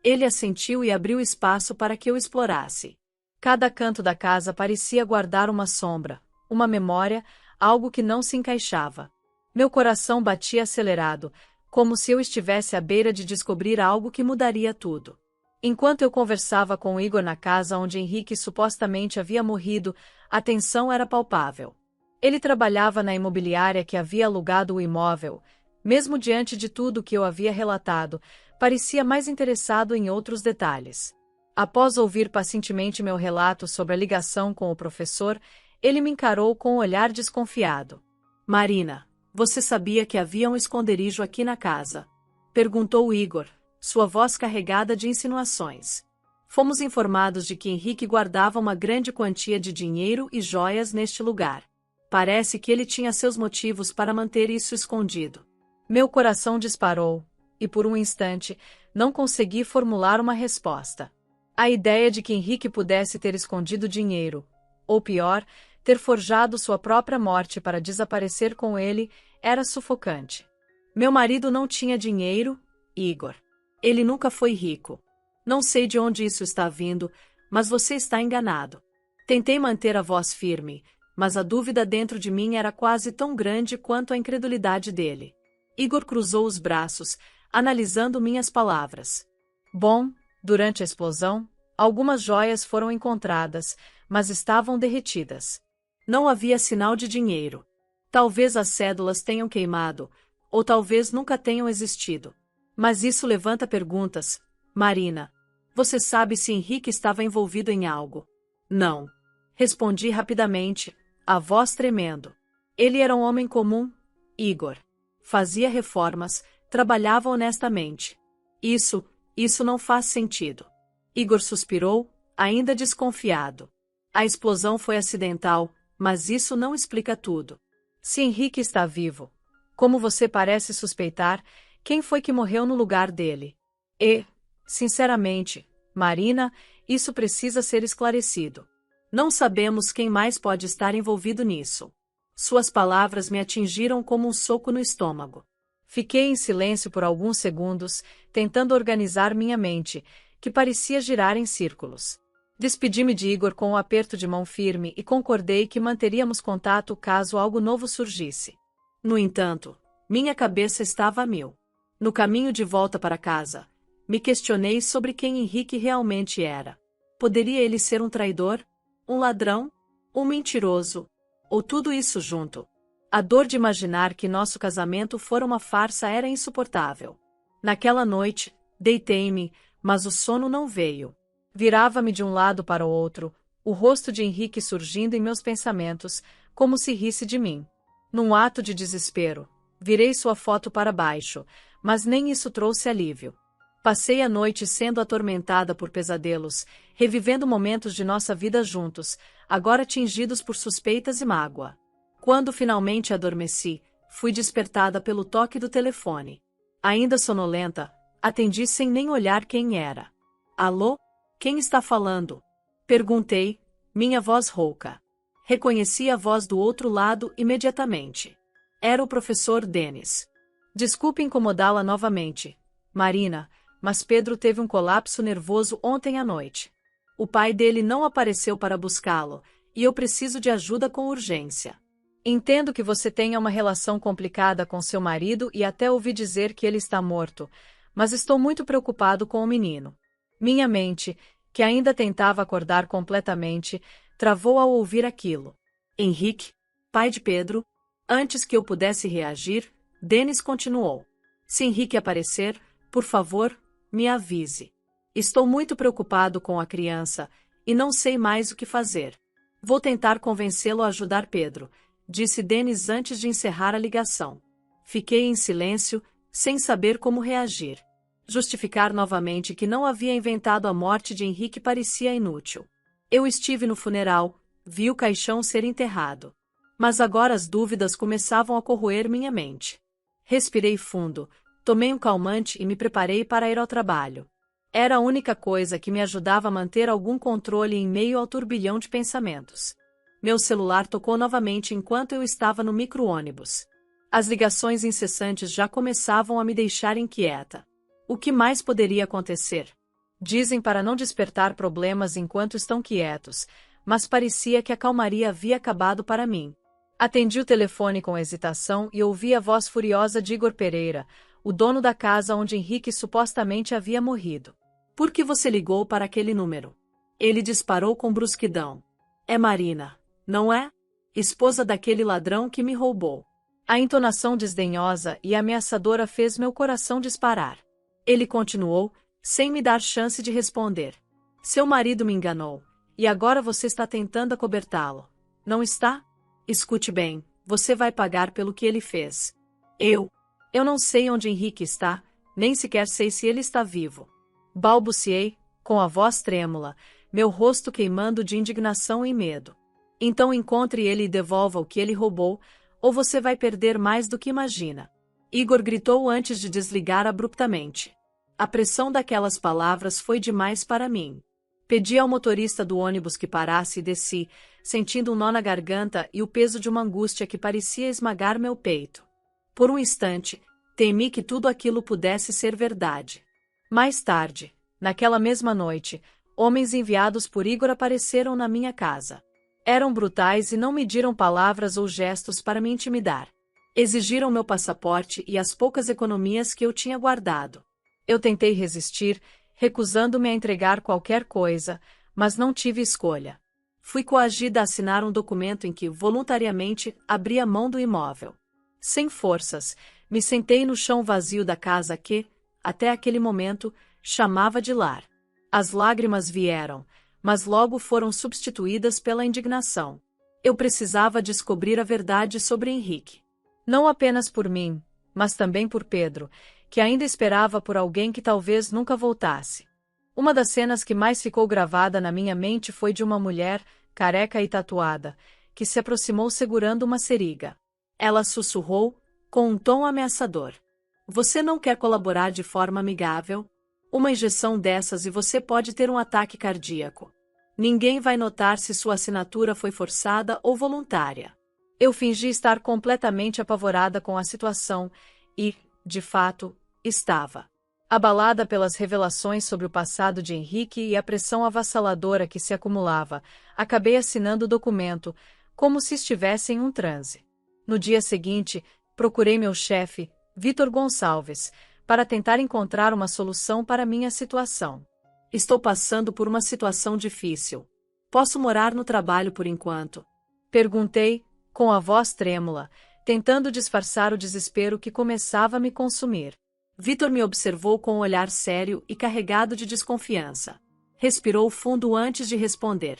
Ele assentiu e abriu espaço para que eu explorasse. Cada canto da casa parecia guardar uma sombra, uma memória, algo que não se encaixava. Meu coração batia acelerado, como se eu estivesse à beira de descobrir algo que mudaria tudo. Enquanto eu conversava com Igor na casa onde Henrique supostamente havia morrido, a tensão era palpável. Ele trabalhava na imobiliária que havia alugado o imóvel. Mesmo diante de tudo que eu havia relatado, parecia mais interessado em outros detalhes. Após ouvir pacientemente meu relato sobre a ligação com o professor, ele me encarou com um olhar desconfiado. Marina, você sabia que havia um esconderijo aqui na casa? Perguntou Igor, sua voz carregada de insinuações. Fomos informados de que Henrique guardava uma grande quantia de dinheiro e joias neste lugar. Parece que ele tinha seus motivos para manter isso escondido. Meu coração disparou, e por um instante, não consegui formular uma resposta. A ideia de que Henrique pudesse ter escondido dinheiro, ou pior, ter forjado sua própria morte para desaparecer com ele, era sufocante. Meu marido não tinha dinheiro, Igor. Ele nunca foi rico. Não sei de onde isso está vindo, mas você está enganado. Tentei manter a voz firme, mas a dúvida dentro de mim era quase tão grande quanto a incredulidade dele. Igor cruzou os braços, analisando minhas palavras. Bom, durante a explosão, algumas joias foram encontradas, mas estavam derretidas. Não havia sinal de dinheiro. Talvez as cédulas tenham queimado, ou talvez nunca tenham existido. Mas isso levanta perguntas. Marina, você sabe se Henrique estava envolvido em algo? Não. Respondi rapidamente, a voz tremendo. Ele era um homem comum, Igor. Fazia reformas, trabalhava honestamente. Isso não faz sentido. Igor suspirou, ainda desconfiado. A explosão foi acidental, mas isso não explica tudo. Se Henrique está vivo, como você parece suspeitar, quem foi que morreu no lugar dele? Sinceramente, Marina, isso precisa ser esclarecido. Não sabemos quem mais pode estar envolvido nisso. Suas palavras me atingiram como um soco no estômago. Fiquei em silêncio por alguns segundos, tentando organizar minha mente, que parecia girar em círculos. Despedi-me de Igor com um aperto de mão firme e concordei que manteríamos contato caso algo novo surgisse. No entanto, minha cabeça estava a mil. No caminho de volta para casa, me questionei sobre quem Henrique realmente era. Poderia ele ser um traidor? Um ladrão? Um mentiroso? Ou tudo isso junto? A dor de imaginar que nosso casamento fora uma farsa era insuportável. Naquela noite, deitei-me, mas o sono não veio. Virava-me de um lado para o outro, o rosto de Henrique surgindo em meus pensamentos, como se risse de mim. Num ato de desespero, virei sua foto para baixo, mas nem isso trouxe alívio. Passei a noite sendo atormentada por pesadelos, revivendo momentos de nossa vida juntos, agora tingidos por suspeitas e mágoa. Quando finalmente adormeci, fui despertada pelo toque do telefone. Ainda sonolenta, atendi sem nem olhar quem era. Alô? Quem está falando? Perguntei, minha voz rouca. Reconheci a voz do outro lado imediatamente. Era o professor Denis. Desculpe incomodá-la novamente, Marina, mas Pedro teve um colapso nervoso ontem à noite. O pai dele não apareceu para buscá-lo, e eu preciso de ajuda com urgência. Entendo que você tenha uma relação complicada com seu marido e até ouvi dizer que ele está morto, mas estou muito preocupado com o menino. Minha mente, que ainda tentava acordar completamente, travou ao ouvir aquilo. Henrique, pai de Pedro. Antes que eu pudesse reagir, Denis continuou. Se Henrique aparecer, por favor, me avise. Estou muito preocupado com a criança e não sei mais o que fazer. Vou tentar convencê-lo a ajudar Pedro, disse Denis antes de encerrar a ligação. Fiquei em silêncio, sem saber como reagir. Justificar novamente que não havia inventado a morte de Henrique parecia inútil. Eu estive no funeral, vi o caixão ser enterrado. Mas agora as dúvidas começavam a corroer minha mente. Respirei fundo, tomei um calmante e me preparei para ir ao trabalho. Era a única coisa que me ajudava a manter algum controle em meio ao turbilhão de pensamentos. Meu celular tocou novamente enquanto eu estava no micro-ônibus. As ligações incessantes já começavam a me deixar inquieta. O que mais poderia acontecer? Dizem para não despertar problemas enquanto estão quietos, mas parecia que a calmaria havia acabado para mim. Atendi o telefone com hesitação e ouvi a voz furiosa de Igor Pereira, o dono da casa onde Henrique supostamente havia morrido. Por que você ligou para aquele número? Ele disparou com brusquidão. É Marina, não é? Esposa daquele ladrão que me roubou. A entonação desdenhosa e ameaçadora fez meu coração disparar. Ele continuou, sem me dar chance de responder. Seu marido me enganou, e agora você está tentando acobertá-lo. Não está? Escute bem, você vai pagar pelo que ele fez. Eu não sei onde Henrique está, nem sequer sei se ele está vivo. Balbuciei, com a voz trêmula, meu rosto queimando de indignação e medo. Então encontre ele e devolva o que ele roubou, ou você vai perder mais do que imagina. Igor gritou antes de desligar abruptamente. A pressão daquelas palavras foi demais para mim. Pedi ao motorista do ônibus que parasse e desci, sentindo um nó na garganta e o peso de uma angústia que parecia esmagar meu peito. Por um instante, temi que tudo aquilo pudesse ser verdade. Mais tarde, naquela mesma noite, homens enviados por Igor apareceram na minha casa. Eram brutais e não mediram palavras ou gestos para me intimidar. Exigiram meu passaporte e as poucas economias que eu tinha guardado. Eu tentei resistir, recusando-me a entregar qualquer coisa, mas não tive escolha. Fui coagida a assinar um documento em que, voluntariamente, abri a mão do imóvel. Sem forças, me sentei no chão vazio da casa que, até aquele momento, chamava de lar. As lágrimas vieram, mas logo foram substituídas pela indignação. Eu precisava descobrir a verdade sobre Henrique. Não apenas por mim, mas também por Pedro, que ainda esperava por alguém que talvez nunca voltasse. Uma das cenas que mais ficou gravada na minha mente foi de uma mulher, careca e tatuada, que se aproximou segurando uma seringa. Ela sussurrou, com um tom ameaçador. Você não quer colaborar de forma amigável? Uma injeção dessas e você pode ter um ataque cardíaco. Ninguém vai notar se sua assinatura foi forçada ou voluntária. Eu fingi estar completamente apavorada com a situação e, de fato, estava. Abalada pelas revelações sobre o passado de Henrique e a pressão avassaladora que se acumulava, acabei assinando o documento, como se estivesse em um transe. No dia seguinte, procurei meu chefe, Vitor Gonçalves, para tentar encontrar uma solução para minha situação. Estou passando por uma situação difícil. Posso morar no trabalho por enquanto? Perguntei, com a voz trêmula, tentando disfarçar o desespero que começava a me consumir. Vitor me observou com um olhar sério e carregado de desconfiança. Respirou fundo antes de responder.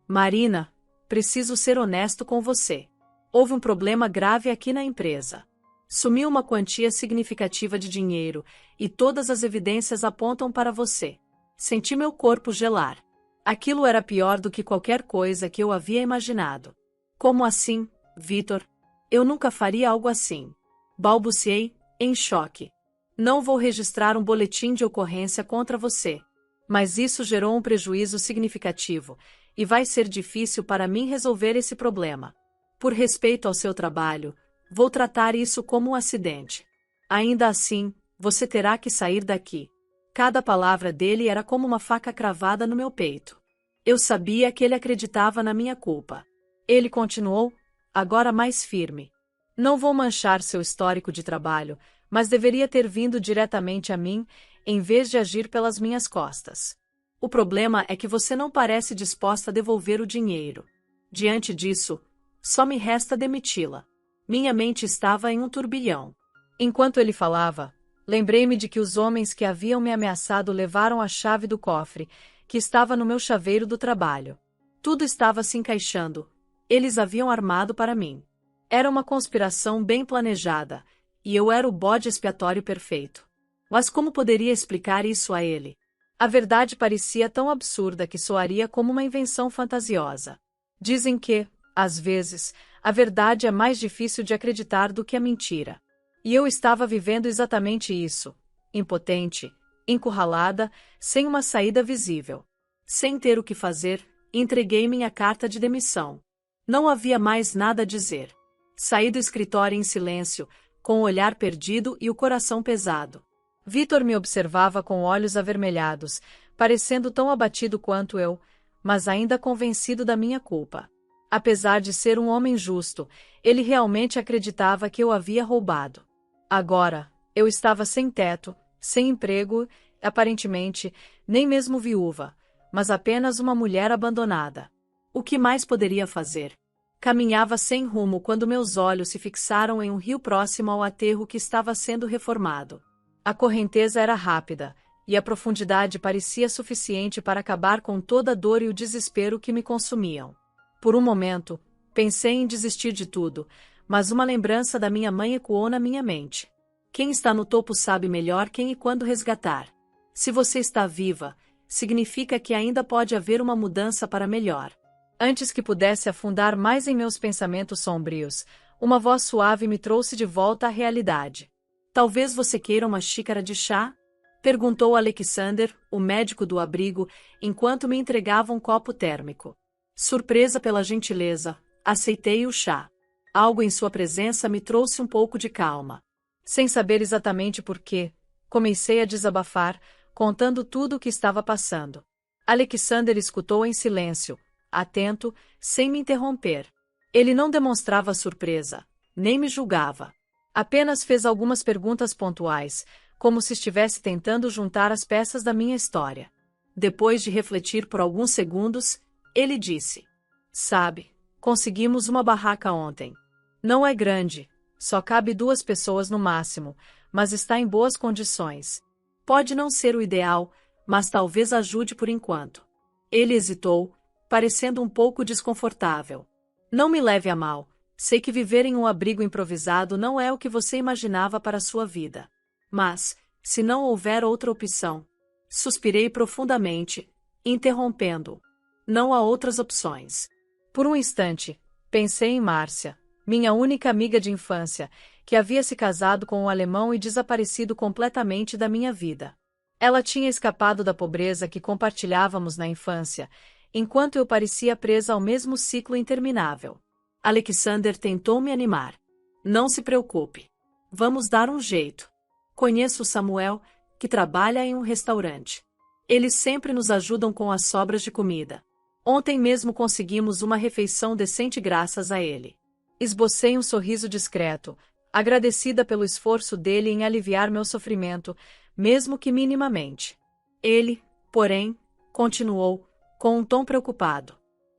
Marina, preciso ser honesto com você. Houve um problema grave aqui na empresa. Sumiu uma quantia significativa de dinheiro, e todas as evidências apontam para você. Senti meu corpo gelar. Aquilo era pior do que qualquer coisa que eu havia imaginado. Como assim, Vitor? Eu nunca faria algo assim. Balbuciei, em choque. Não vou registrar um boletim de ocorrência contra você. Mas isso gerou um prejuízo significativo, e vai ser difícil para mim resolver esse problema. Por respeito ao seu trabalho, vou tratar isso como um acidente. Ainda assim, você terá que sair daqui. Cada palavra dele era como uma faca cravada no meu peito. Eu sabia que ele acreditava na minha culpa. Ele continuou, agora mais firme. Não vou manchar seu histórico de trabalho, mas deveria ter vindo diretamente a mim, em vez de agir pelas minhas costas. O problema é que você não parece disposta a devolver o dinheiro. Diante disso, só me resta demiti-la. Minha mente estava em um turbilhão. Enquanto ele falava, lembrei-me de que os homens que haviam me ameaçado levaram a chave do cofre, que estava no meu chaveiro do trabalho. Tudo estava se encaixando. Eles haviam armado para mim. Era uma conspiração bem planejada, e eu era o bode expiatório perfeito. Mas como poderia explicar isso a ele? A verdade parecia tão absurda que soaria como uma invenção fantasiosa. Dizem que, às vezes, a verdade é mais difícil de acreditar do que a mentira. E eu estava vivendo exatamente isso, impotente, encurralada, sem uma saída visível. Sem ter o que fazer, entreguei minha carta de demissão. Não havia mais nada a dizer. Saí do escritório em silêncio, com o olhar perdido e o coração pesado. Vitor me observava com olhos avermelhados, parecendo tão abatido quanto eu, mas ainda convencido da minha culpa. Apesar de ser um homem justo, ele realmente acreditava que eu havia roubado. Agora, eu estava sem teto, sem emprego, aparentemente, nem mesmo viúva, mas apenas uma mulher abandonada. O que mais poderia fazer? Caminhava sem rumo quando meus olhos se fixaram em um rio próximo ao aterro que estava sendo reformado. A correnteza era rápida, e a profundidade parecia suficiente para acabar com toda a dor e o desespero que me consumiam. Por um momento, pensei em desistir de tudo, mas uma lembrança da minha mãe ecoou na minha mente. Quem está no topo sabe melhor quem e quando resgatar. Se você está viva, significa que ainda pode haver uma mudança para melhor. Antes que pudesse afundar mais em meus pensamentos sombrios, uma voz suave me trouxe de volta à realidade. Talvez você queira uma xícara de chá? Perguntou Alexander, o médico do abrigo, enquanto me entregava um copo térmico. Surpresa pela gentileza, aceitei o chá. Algo em sua presença me trouxe um pouco de calma. Sem saber exatamente por quê, comecei a desabafar, contando tudo o que estava passando. Alexander escutou em silêncio, atento, sem me interromper. Ele não demonstrava surpresa, nem me julgava. Apenas fez algumas perguntas pontuais, como se estivesse tentando juntar as peças da minha história. Depois de refletir por alguns segundos, ele disse: Sabe, conseguimos uma barraca ontem. Não é grande, só cabe 2 pessoas no máximo, mas está em boas condições. Pode não ser o ideal, mas talvez ajude por enquanto. Ele hesitou, parecendo um pouco desconfortável. Não me leve a mal. Sei que viver em um abrigo improvisado não é o que você imaginava para sua vida. Mas, se não houver outra opção... Suspirei profundamente, interrompendo-o. Não há outras opções. Por um instante, pensei em Márcia, minha única amiga de infância, que havia se casado com um alemão e desaparecido completamente da minha vida. Ela tinha escapado da pobreza que compartilhávamos na infância, enquanto eu parecia presa ao mesmo ciclo interminável. Alexander tentou me animar. Não se preocupe. Vamos dar um jeito. Conheço o Samuel, que trabalha em um restaurante. Eles sempre nos ajudam com as sobras de comida. Ontem mesmo conseguimos uma refeição decente graças a ele. Esbocei um sorriso discreto, agradecida pelo esforço dele em aliviar meu sofrimento, mesmo que minimamente. Ele, porém, continuou, com um tom preocupado.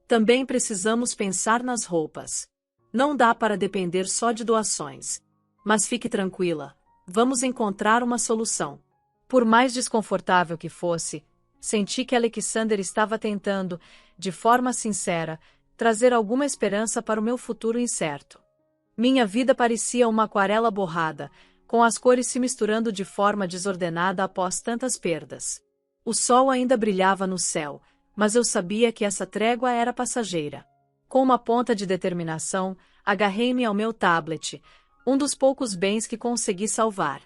Também precisamos pensar nas roupas. Não dá para depender só de doações. Mas fique tranquila, vamos encontrar uma solução. Por mais desconfortável que fosse, senti que Alexander estava tentando, de forma sincera, trazer alguma esperança para o meu futuro incerto. Minha vida parecia uma aquarela borrada, com as cores se misturando de forma desordenada após tantas perdas. O sol ainda brilhava no céu, mas eu sabia que essa trégua era passageira. Com uma ponta de determinação, agarrei-me ao meu tablet, um dos poucos bens que consegui salvar.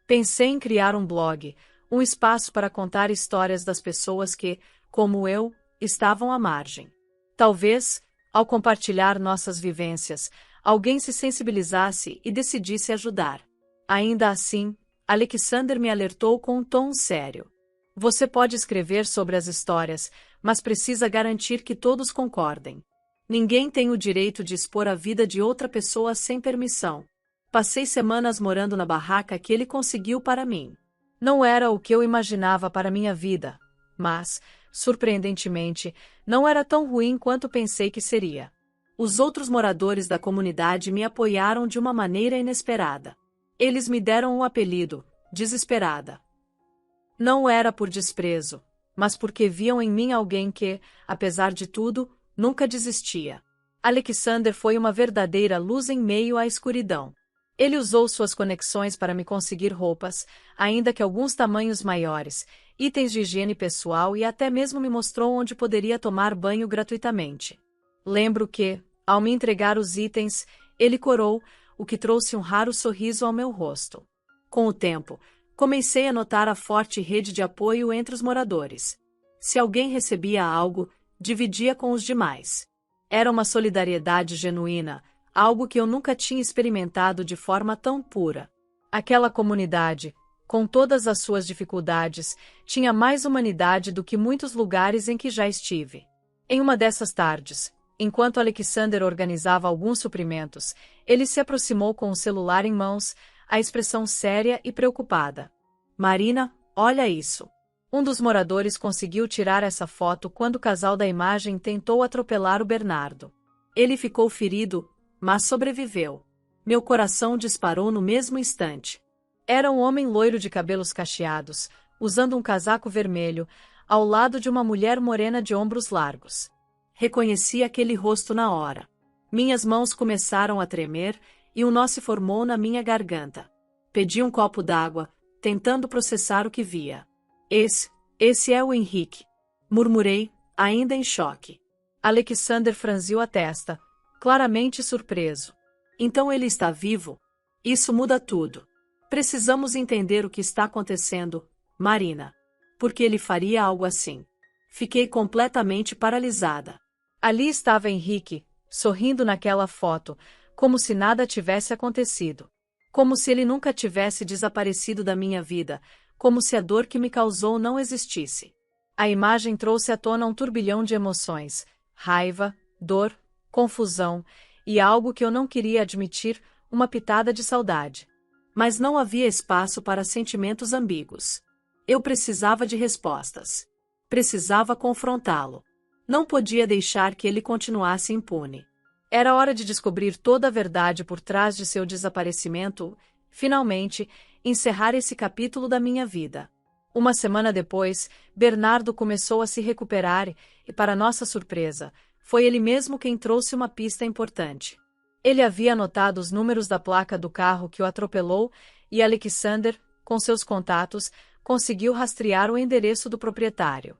Pensei em criar um blog, um espaço para contar histórias das pessoas que, como eu, estavam à margem. Talvez, ao compartilhar nossas vivências, alguém se sensibilizasse e decidisse ajudar. Ainda assim, Alexander me alertou com um tom sério. Você pode escrever sobre as histórias, mas precisa garantir que todos concordem. Ninguém tem o direito de expor a vida de outra pessoa sem permissão. Passei semanas morando na barraca que ele conseguiu para mim. Não era o que eu imaginava para minha vida, mas, surpreendentemente, não era tão ruim quanto pensei que seria. Os outros moradores da comunidade me apoiaram de uma maneira inesperada. Eles me deram um apelido, Desesperada. Não era por desprezo, mas porque viam em mim alguém que, apesar de tudo, nunca desistia. Alexander foi uma verdadeira luz em meio à escuridão. Ele usou suas conexões para me conseguir roupas, ainda que alguns tamanhos maiores, itens de higiene pessoal e até mesmo me mostrou onde poderia tomar banho gratuitamente. Lembro que, ao me entregar os itens, ele corou, o que trouxe um raro sorriso ao meu rosto. Com o tempo, comecei a notar a forte rede de apoio entre os moradores. Se alguém recebia algo, dividia com os demais. Era uma solidariedade genuína, algo que eu nunca tinha experimentado de forma tão pura. Aquela comunidade, com todas as suas dificuldades, tinha mais humanidade do que muitos lugares em que já estive. Em uma dessas tardes, enquanto Alexander organizava alguns suprimentos, ele se aproximou com o celular em mãos, a expressão séria e preocupada. Marina, olha isso. Um dos moradores conseguiu tirar essa foto quando o casal da imagem tentou atropelar o Bernardo. Ele ficou ferido, mas sobreviveu. Meu coração disparou no mesmo instante. Era um homem loiro de cabelos cacheados, usando um casaco vermelho, ao lado de uma mulher morena de ombros largos. Reconheci aquele rosto na hora. Minhas mãos começaram a tremer e um nó se formou na minha garganta. Pedi um copo d'água, tentando processar o que via. Esse é o Henrique, murmurei, ainda em choque. Alexander franziu a testa, claramente surpreso. Então ele está vivo? Isso muda tudo. Precisamos entender o que está acontecendo, Marina. Por que ele faria algo assim? Fiquei completamente paralisada. Ali estava Henrique, sorrindo naquela foto, como se nada tivesse acontecido. Como se ele nunca tivesse desaparecido da minha vida, como se a dor que me causou não existisse. A imagem trouxe à tona um turbilhão de emoções, raiva, dor, confusão, e algo que eu não queria admitir, uma pitada de saudade. Mas não havia espaço para sentimentos ambíguos. Eu precisava de respostas. Precisava confrontá-lo. Não podia deixar que ele continuasse impune. Era hora de descobrir toda a verdade por trás de seu desaparecimento, finalmente, encerrar esse capítulo da minha vida. Uma semana depois, Bernardo começou a se recuperar e, para nossa surpresa, foi ele mesmo quem trouxe uma pista importante. Ele havia anotado os números da placa do carro que o atropelou e Alexander, com seus contatos, conseguiu rastrear o endereço do proprietário.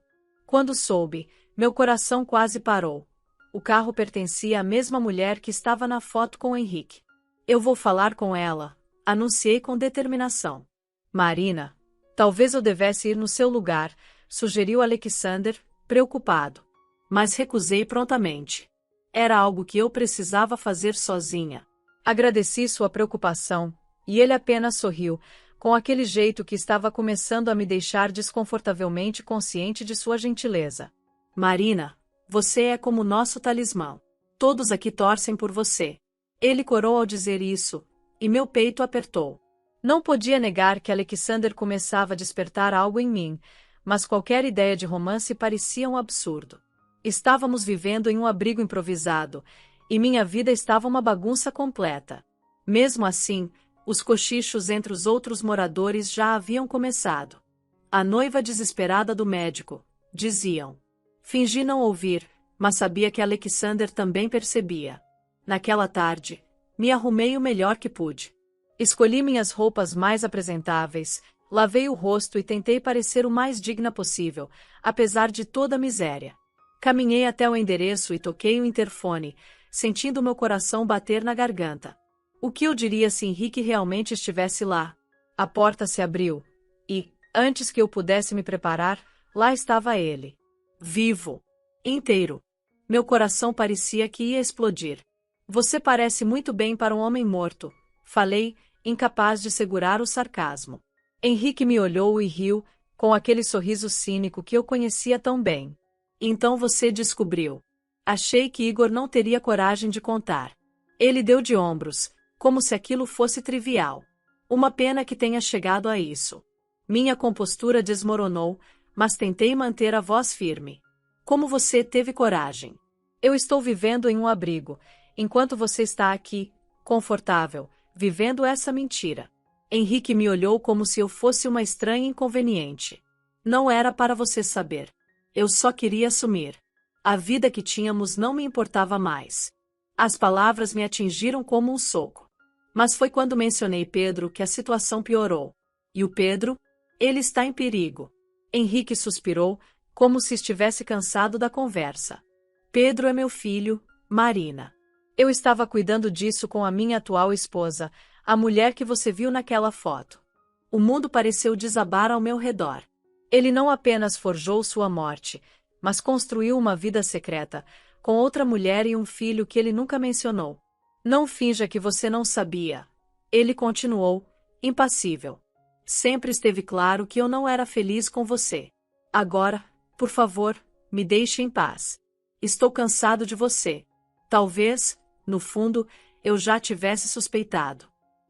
Quando soube, meu coração quase parou. O carro pertencia à mesma mulher que estava na foto com o Henrique. Eu vou falar com ela, anunciei com determinação. Marina, talvez eu devesse ir no seu lugar, sugeriu Alexander, preocupado. Mas recusei prontamente. Era algo que eu precisava fazer sozinha. Agradeci sua preocupação, e ele apenas sorriu, com aquele jeito que estava começando a me deixar desconfortavelmente consciente de sua gentileza. Marina, você é como nosso talismã. Todos aqui torcem por você. Ele corou ao dizer isso, e meu peito apertou. Não podia negar que Alexander começava a despertar algo em mim, mas qualquer ideia de romance parecia um absurdo. Estávamos vivendo em um abrigo improvisado, e minha vida estava uma bagunça completa. Mesmo assim, os cochichos entre os outros moradores já haviam começado. A noiva desesperada do médico, diziam. Fingi não ouvir, mas sabia que Alexander também percebia. Naquela tarde, me arrumei o melhor que pude. Escolhi minhas roupas mais apresentáveis, lavei o rosto e tentei parecer o mais digna possível, apesar de toda a miséria. Caminhei até o endereço e toquei o interfone, sentindo meu coração bater na garganta. O que eu diria se Henrique realmente estivesse lá? A porta se abriu, e, antes que eu pudesse me preparar, lá estava ele. Vivo. Inteiro. Meu coração parecia que ia explodir. Você parece muito bem para um homem morto, falei, incapaz de segurar o sarcasmo. Henrique me olhou e riu, com aquele sorriso cínico que eu conhecia tão bem. Então você descobriu. Achei que Igor não teria coragem de contar. Ele deu de ombros, como se aquilo fosse trivial. Uma pena que tenha chegado a isso. Minha compostura desmoronou, mas tentei manter a voz firme. Como você teve coragem? Eu estou vivendo em um abrigo, enquanto você está aqui, confortável, vivendo essa mentira. Henrique me olhou como se eu fosse uma estranha inconveniente. Não era para você saber. Eu só queria assumir. A vida que tínhamos não me importava mais. As palavras me atingiram como um soco. Mas foi quando mencionei Pedro que a situação piorou. E o Pedro? Ele está em perigo. Henrique suspirou, como se estivesse cansado da conversa. Pedro é meu filho, Marina. Eu estava cuidando disso com a minha atual esposa, a mulher que você viu naquela foto. O mundo pareceu desabar ao meu redor. Ele não apenas forjou sua morte, mas construiu uma vida secreta, com outra mulher e um filho que ele nunca mencionou. Não finja que você não sabia. Ele continuou, impassível. Sempre esteve claro que eu não era feliz com você. Agora, por favor, me deixe em paz. Estou cansado de você. Talvez, no fundo, eu já tivesse suspeitado.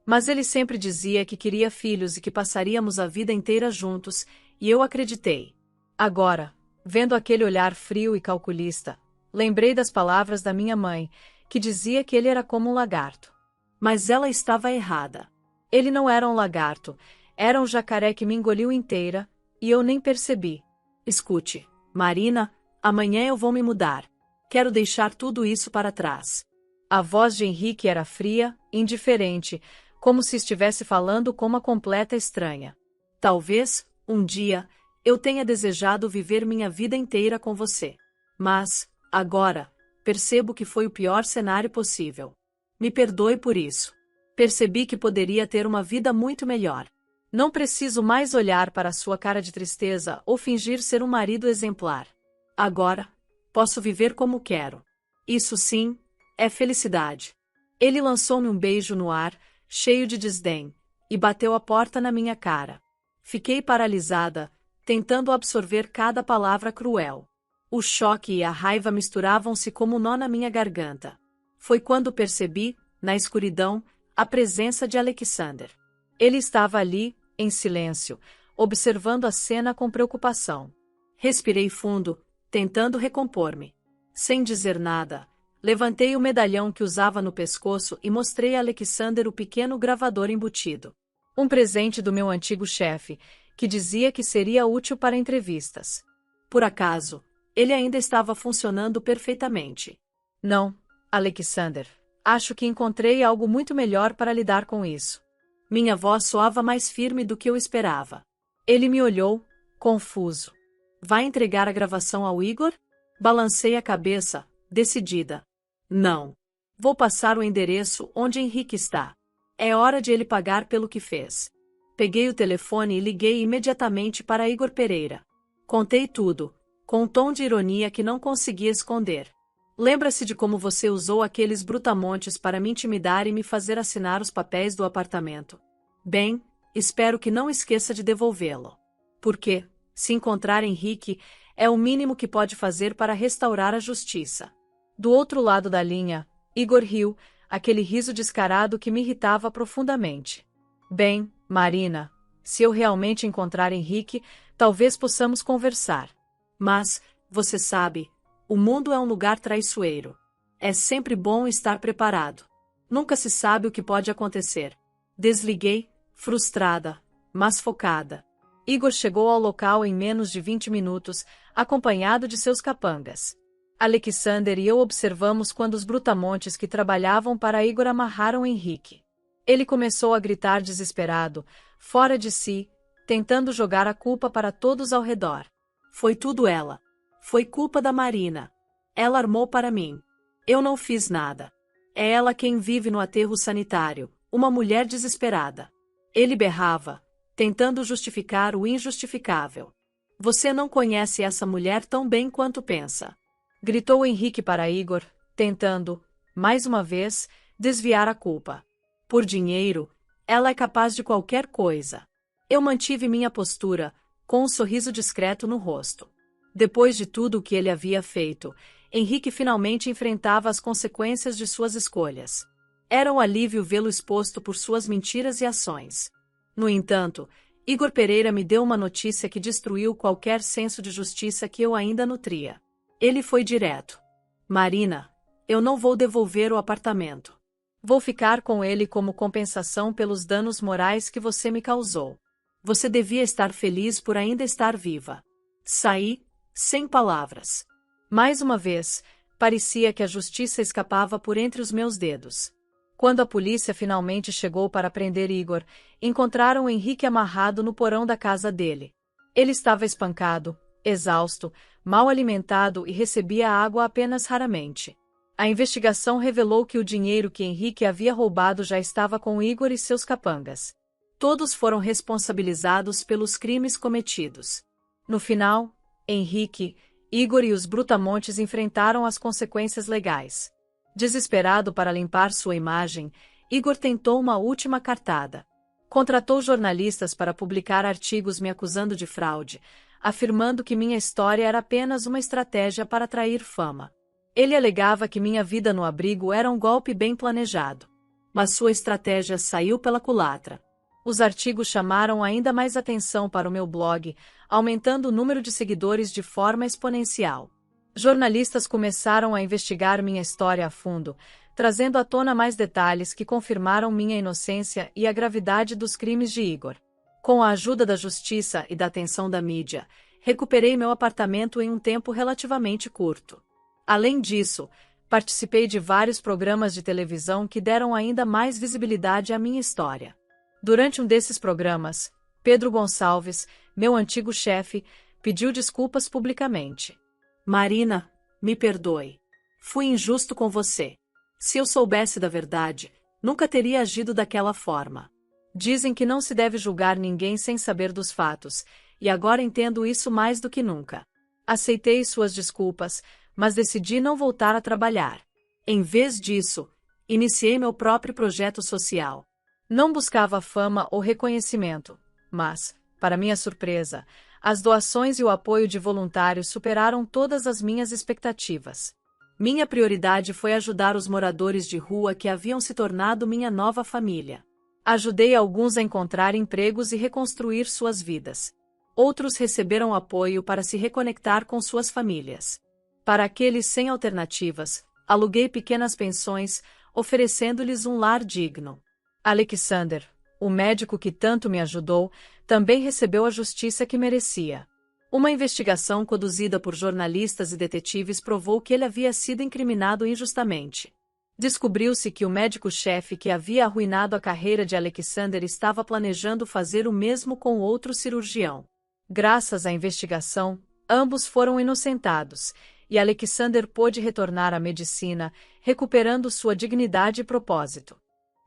Mas ele sempre dizia que queria filhos e que passaríamos a vida inteira juntos, e eu acreditei. Agora, vendo aquele olhar frio e calculista, lembrei das palavras da minha mãe, que dizia que ele era como um lagarto. Mas ela estava errada. Ele não era um lagarto, era um jacaré que me engoliu inteira, e eu nem percebi. Escute, Marina, amanhã eu vou me mudar. Quero deixar tudo isso para trás. A voz de Henrique era fria, indiferente, como se estivesse falando com uma completa estranha. Talvez, um dia, eu tenha desejado viver minha vida inteira com você. Mas, agora, percebo que foi o pior cenário possível. Me perdoe por isso. Percebi que poderia ter uma vida muito melhor. Não preciso mais olhar para a sua cara de tristeza ou fingir ser um marido exemplar. Agora, posso viver como quero. Isso sim, é felicidade. Ele lançou-me um beijo no ar, cheio de desdém, e bateu a porta na minha cara. Fiquei paralisada, tentando absorver cada palavra cruel. O choque e a raiva misturavam-se como um nó na minha garganta. Foi quando percebi, na escuridão, a presença de Alexander. Ele estava ali, em silêncio, observando a cena com preocupação. Respirei fundo, tentando recompor-me. Sem dizer nada, levantei o medalhão que usava no pescoço e mostrei a Alexander o pequeno gravador embutido. Um presente do meu antigo chefe, que dizia que seria útil para entrevistas. Por acaso, ele ainda estava funcionando perfeitamente. Não, Alexander, acho que encontrei algo muito melhor para lidar com isso. Minha voz soava mais firme do que eu esperava. Ele me olhou, confuso. Vai entregar a gravação ao Igor? Balancei a cabeça, decidida. Não. Vou passar o endereço onde Henrique está. É hora de ele pagar pelo que fez. Peguei o telefone e liguei imediatamente para Igor Pereira. Contei tudo, com um tom de ironia que não conseguia esconder. Lembra-se de como você usou aqueles brutamontes para me intimidar e me fazer assinar os papéis do apartamento? Bem, espero que não esqueça de devolvê-lo. Porque, se encontrar Henrique, é o mínimo que pode fazer para restaurar a justiça. Do outro lado da linha, Igor riu, aquele riso descarado que me irritava profundamente. Bem, Marina, se eu realmente encontrar Henrique, talvez possamos conversar. Mas, você sabe, o mundo é um lugar traiçoeiro. É sempre bom estar preparado. Nunca se sabe o que pode acontecer. Desliguei, frustrada, mas focada. Igor chegou ao local em menos de 20 minutos, acompanhado de seus capangas. Alexander e eu observamos quando os brutamontes que trabalhavam para Igor amarraram Henrique. Ele começou a gritar desesperado, fora de si, tentando jogar a culpa para todos ao redor. Foi tudo ela. Foi culpa da Marina. Ela armou para mim. Eu não fiz nada. É ela quem vive no aterro sanitário, uma mulher desesperada. Ele berrava, tentando justificar o injustificável. Você não conhece essa mulher tão bem quanto pensa. Gritou Henrique para Igor, tentando, mais uma vez, desviar a culpa. Por dinheiro, ela é capaz de qualquer coisa. Eu mantive minha postura, com um sorriso discreto no rosto. Depois de tudo o que ele havia feito, Henrique finalmente enfrentava as consequências de suas escolhas. Era um alívio vê-lo exposto por suas mentiras e ações. No entanto, Igor Pereira me deu uma notícia que destruiu qualquer senso de justiça que eu ainda nutria. Ele foi direto. Marina, eu não vou devolver o apartamento. Vou ficar com ele como compensação pelos danos morais que você me causou. Você devia estar feliz por ainda estar viva. Saí, sem palavras. Mais uma vez, parecia que a justiça escapava por entre os meus dedos. Quando a polícia finalmente chegou para prender Igor, encontraram Henrique amarrado no porão da casa dele. Ele estava espancado, exausto, mal alimentado e recebia água apenas raramente. A investigação revelou que o dinheiro que Henrique havia roubado já estava com Igor e seus capangas. Todos foram responsabilizados pelos crimes cometidos. No final, Henrique, Igor e os brutamontes enfrentaram as consequências legais. Desesperado para limpar sua imagem, Igor tentou uma última cartada. Contratou jornalistas para publicar artigos me acusando de fraude, afirmando que minha história era apenas uma estratégia para atrair fama. Ele alegava que minha vida no abrigo era um golpe bem planejado. Mas sua estratégia saiu pela culatra. Os artigos chamaram ainda mais atenção para o meu blog, aumentando o número de seguidores de forma exponencial. Jornalistas começaram a investigar minha história a fundo, trazendo à tona mais detalhes que confirmaram minha inocência e a gravidade dos crimes de Igor. Com a ajuda da justiça e da atenção da mídia, recuperei meu apartamento em um tempo relativamente curto. Além disso, participei de vários programas de televisão que deram ainda mais visibilidade à minha história. Durante um desses programas, Pedro Gonçalves, meu antigo chefe, pediu desculpas publicamente. Marina, me perdoe. Fui injusto com você. Se eu soubesse da verdade, nunca teria agido daquela forma. Dizem que não se deve julgar ninguém sem saber dos fatos, e agora entendo isso mais do que nunca. Aceitei suas desculpas, mas decidi não voltar a trabalhar. Em vez disso, iniciei meu próprio projeto social. Não buscava fama ou reconhecimento, mas, para minha surpresa, as doações e o apoio de voluntários superaram todas as minhas expectativas. Minha prioridade foi ajudar os moradores de rua que haviam se tornado minha nova família. Ajudei alguns a encontrar empregos e reconstruir suas vidas. Outros receberam apoio para se reconectar com suas famílias. Para aqueles sem alternativas, aluguei pequenas pensões, oferecendo-lhes um lar digno. Alexander, o médico que tanto me ajudou, também recebeu a justiça que merecia. Uma investigação conduzida por jornalistas e detetives provou que ele havia sido incriminado injustamente. Descobriu-se que o médico-chefe que havia arruinado a carreira de Alexander estava planejando fazer o mesmo com outro cirurgião. Graças à investigação, ambos foram inocentados, e Alexander pôde retornar à medicina, recuperando sua dignidade e propósito.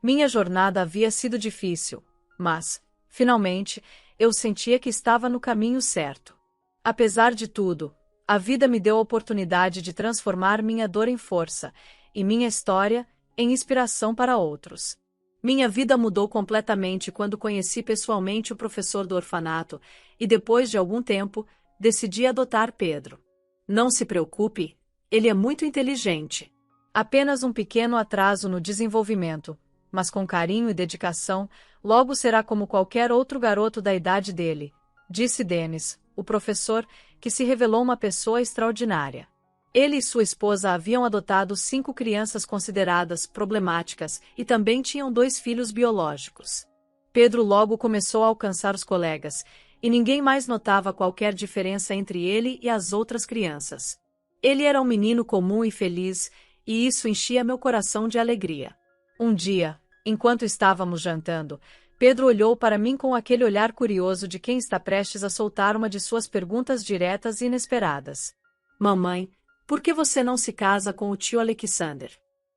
Minha jornada havia sido difícil, mas, finalmente, eu sentia que estava no caminho certo. Apesar de tudo, a vida me deu a oportunidade de transformar minha dor em força, e minha história em inspiração para outros. Minha vida mudou completamente quando conheci pessoalmente o professor do orfanato, e depois de algum tempo, decidi adotar Pedro. Não se preocupe, ele é muito inteligente. Apenas um pequeno atraso no desenvolvimento, mas com carinho e dedicação, logo será como qualquer outro garoto da idade dele, disse Dennis, o professor, que se revelou uma pessoa extraordinária. Ele e sua esposa haviam adotado 5 crianças consideradas problemáticas e também tinham 2 filhos biológicos. Pedro logo começou a alcançar os colegas, e ninguém mais notava qualquer diferença entre ele e as outras crianças. Ele era um menino comum e feliz, e isso enchia meu coração de alegria. Um dia, enquanto estávamos jantando, Pedro olhou para mim com aquele olhar curioso de quem está prestes a soltar uma de suas perguntas diretas e inesperadas. Mamãe, por que você não se casa com o tio Alexander?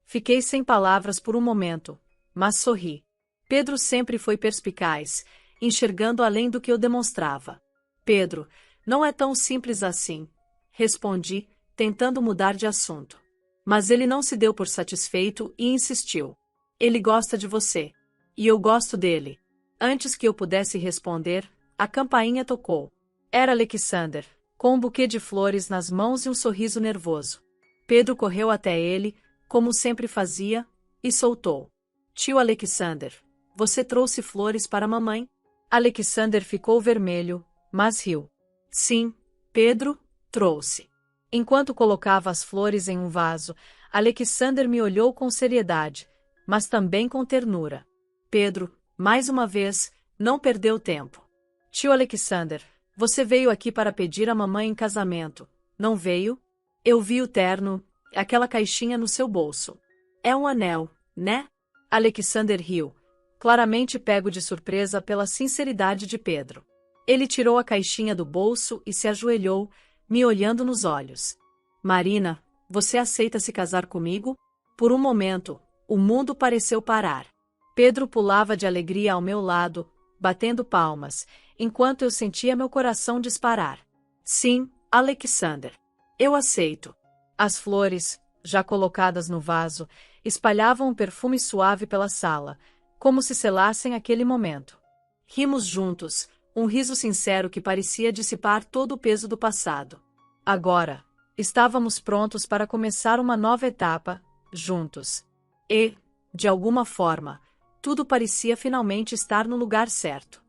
Fiquei sem palavras por um momento, mas sorri. Pedro sempre foi perspicaz, enxergando além do que eu demonstrava. Pedro, não é tão simples assim, respondi, tentando mudar de assunto. Mas ele não se deu por satisfeito e insistiu. Ele gosta de você. E eu gosto dele. Antes que eu pudesse responder, a campainha tocou. Era Alexander, com um buquê de flores nas mãos e um sorriso nervoso. Pedro correu até ele, como sempre fazia, e soltou. Tio Alexander, você trouxe flores para a mamãe? Alexander ficou vermelho, mas riu. Sim, Pedro, trouxe. Enquanto colocava as flores em um vaso, Alexander me olhou com seriedade, mas também com ternura. Pedro, mais uma vez, não perdeu tempo. Tio Alexander, você veio aqui para pedir a mamãe em casamento, não veio? Eu vi o terno, aquela caixinha no seu bolso. É um anel, né? Alexander riu, claramente pego de surpresa pela sinceridade de Pedro. Ele tirou a caixinha do bolso e se ajoelhou, me olhando nos olhos. Marina, você aceita se casar comigo? Por um momento, o mundo pareceu parar. Pedro pulava de alegria ao meu lado, batendo palmas, enquanto eu sentia meu coração disparar. Sim, Alexander. Eu aceito. As flores, já colocadas no vaso, espalhavam um perfume suave pela sala, como se selassem aquele momento. Rimos juntos, um riso sincero que parecia dissipar todo o peso do passado. Agora, estávamos prontos para começar uma nova etapa, juntos. E, de alguma forma, tudo parecia finalmente estar no lugar certo.